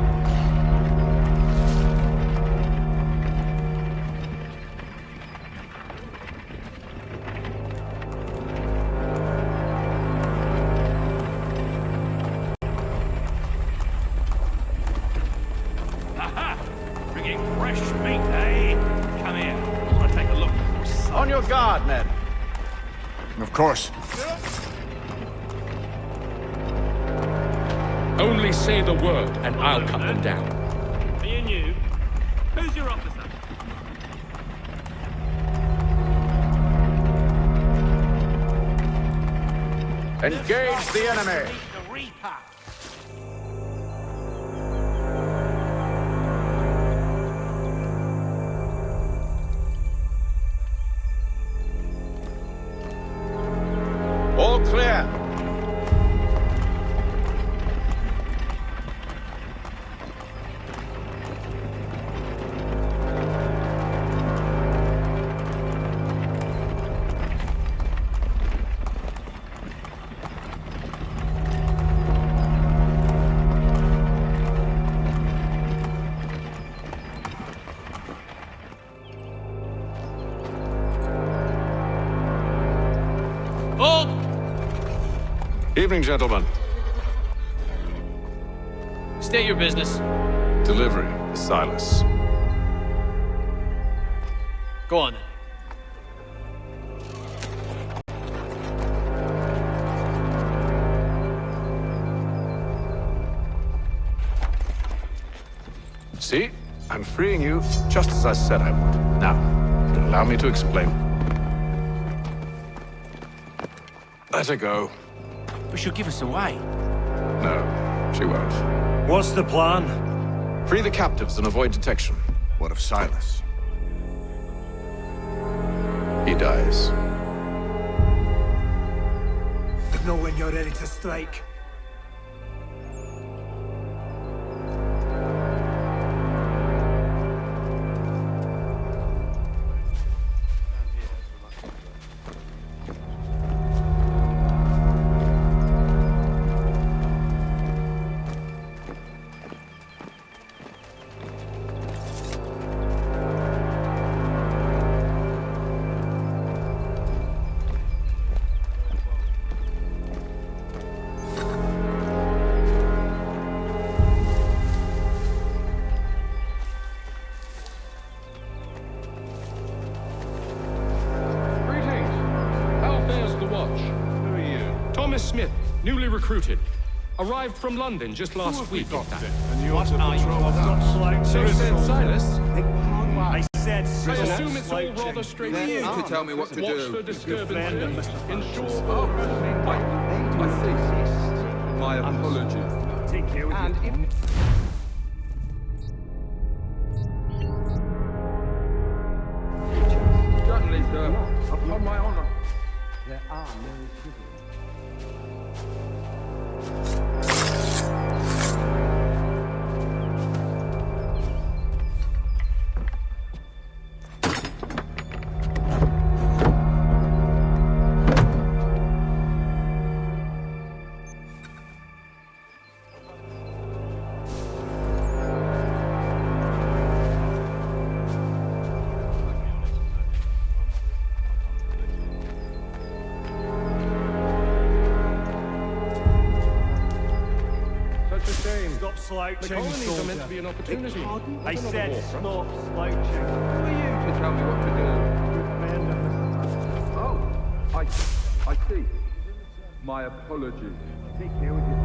On your guard, men. Of course. Only say the word, and I'll cut them down. Me and you? Who's your officer? Engage the enemy! The Reaper. All clear. Evening, gentlemen. State your business. Delivery, Silas. Go on then. See? I'm freeing you just as I said I would. Now, allow me to explain. Let her go. But she'll give us away. No, she won't. What's the plan? Free the captives and avoid detection. What of Silas? He dies. Know when you're ready to strike. Smith, newly recruited. Arrived from London just last week. And you also patrol that. So said Silas. I said I assume it's all rather straightforward. To tell me what to Watch do. for disturbances. Ensure Oh, I see. My apologies. Take care with And you. Certainly, sir. Upon my honor. There are no trivial. The Slouching, colonies are meant to soldier. be an opportunity. I said stop slouching. Who are you to tell me what to do? Oh, I see. My apologies. Take care with you.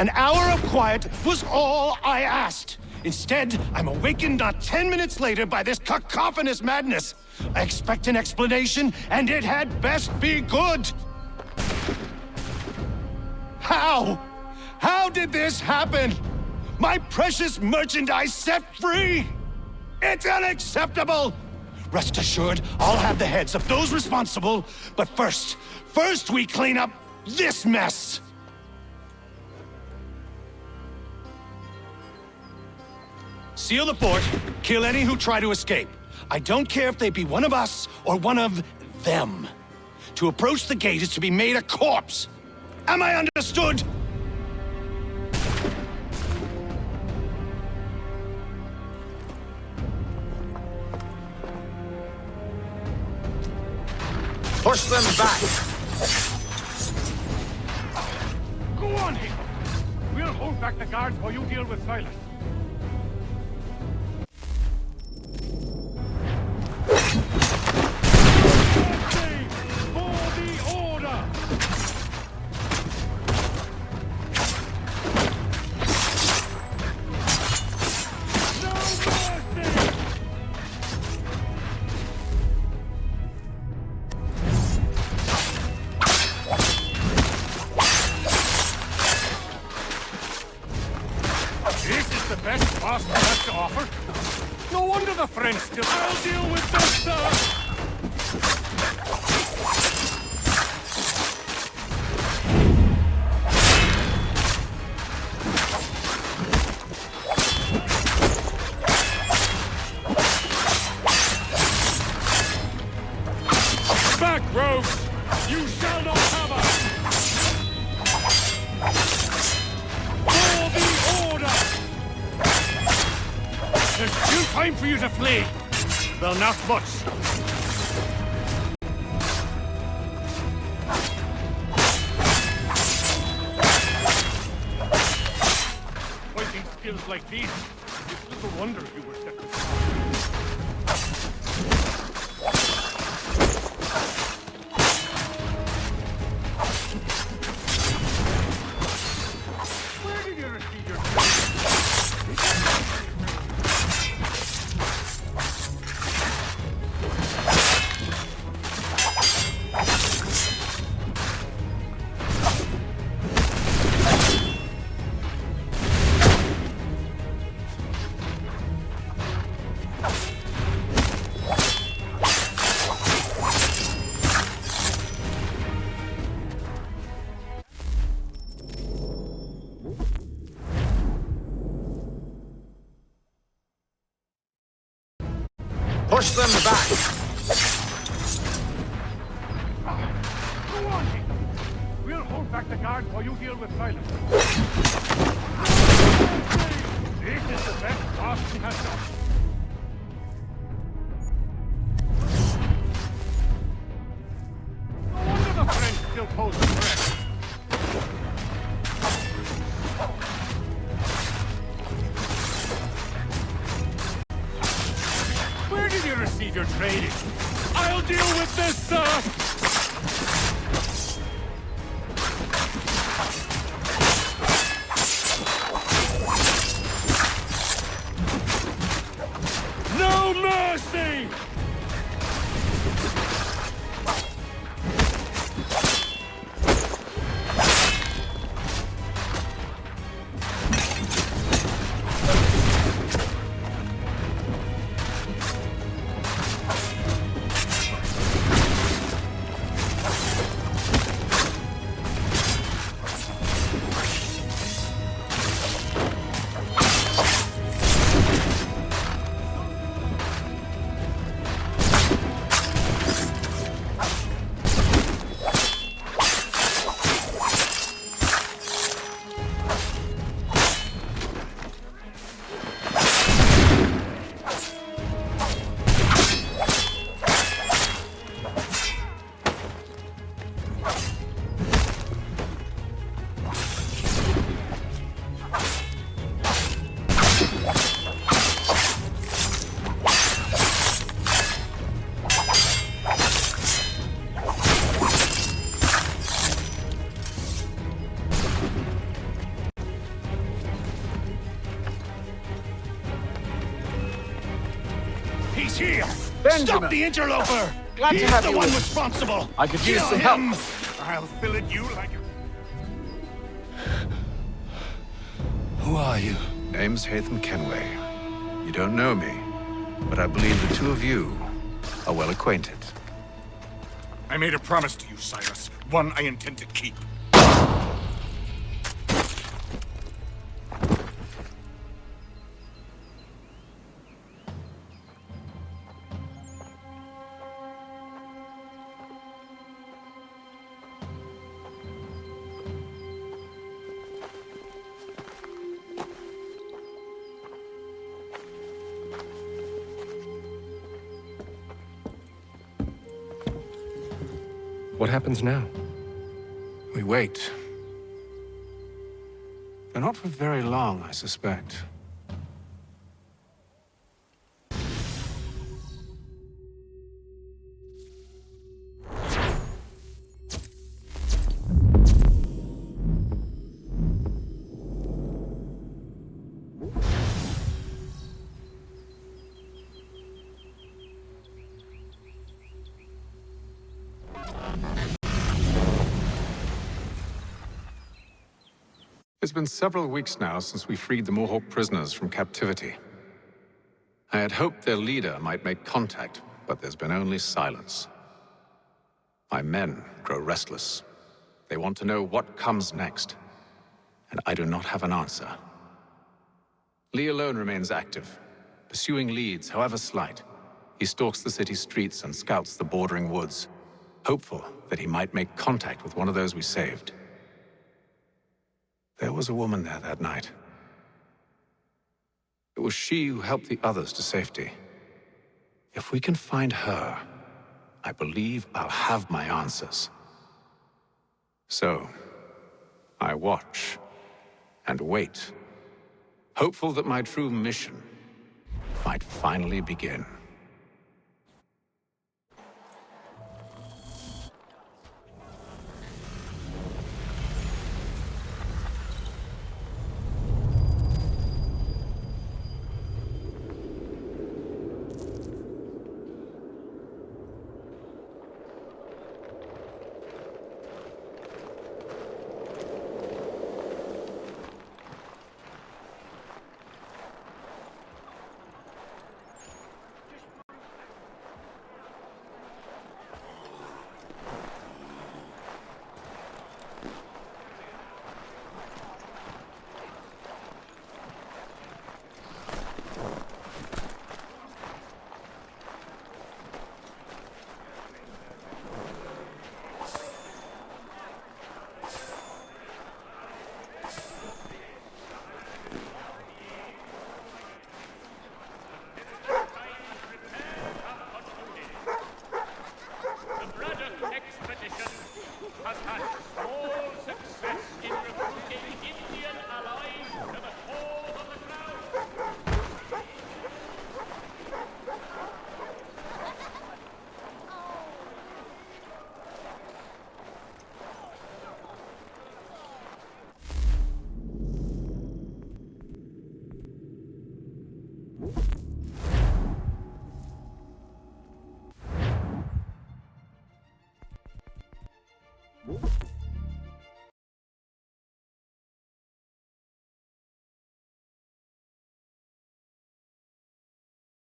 An hour of quiet was all I asked. Instead, I'm awakened not 10 minutes later by this cacophonous madness. I expect an explanation, and it had best be good. How? How did this happen? My precious merchandise set free? It's unacceptable! Rest assured, I'll have the heads of those responsible, but first we clean up this mess! Seal the fort, kill any who try to escape. I don't care if they be one of us or one of them. To approach the gate is to be made a corpse. Am I understood? Push them back! Go on, Haytham. We'll hold back the guards while you deal with Silas. For the order! Boston has to offer. No wonder the French still... I'll deal with this, sir! Back, rogues! You shall not have us! For the order! There's still time for you to flee. Well, not much. Fighting skills like these, it's little wonder you were set to Where did you receive your Push them back! Go on, Haytham. We'll hold back the guards while you deal with Silas. This is the best Boston has done. No wonder the French still pose a threat. Where did you receive your training? I'll deal with this, sir! No mercy! He's here! Benjamin. Stop the interloper! Glad to He's have the you one with us. responsible! I could use Kill some help. him! I'll fillet you like Who are you? Name's Haytham Kenway. You don't know me, but I believe the two of you are well acquainted. I made a promise to you, Cyrus. One I intend to keep. What happens now? We wait. But not for very long, I suspect. It's been several weeks now since we freed the Mohawk prisoners from captivity. I had hoped their leader might make contact, but there's been only silence. My men grow restless. They want to know what comes next, and I do not have an answer. Lee alone remains active, pursuing leads, however slight. He stalks the city streets and scouts the bordering woods, hopeful that he might make contact with one of those we saved. There was a woman there that night. It was she who helped the others to safety. If we can find her, I believe I'll have my answers. So, I watch and wait, hopeful that my true mission might finally begin.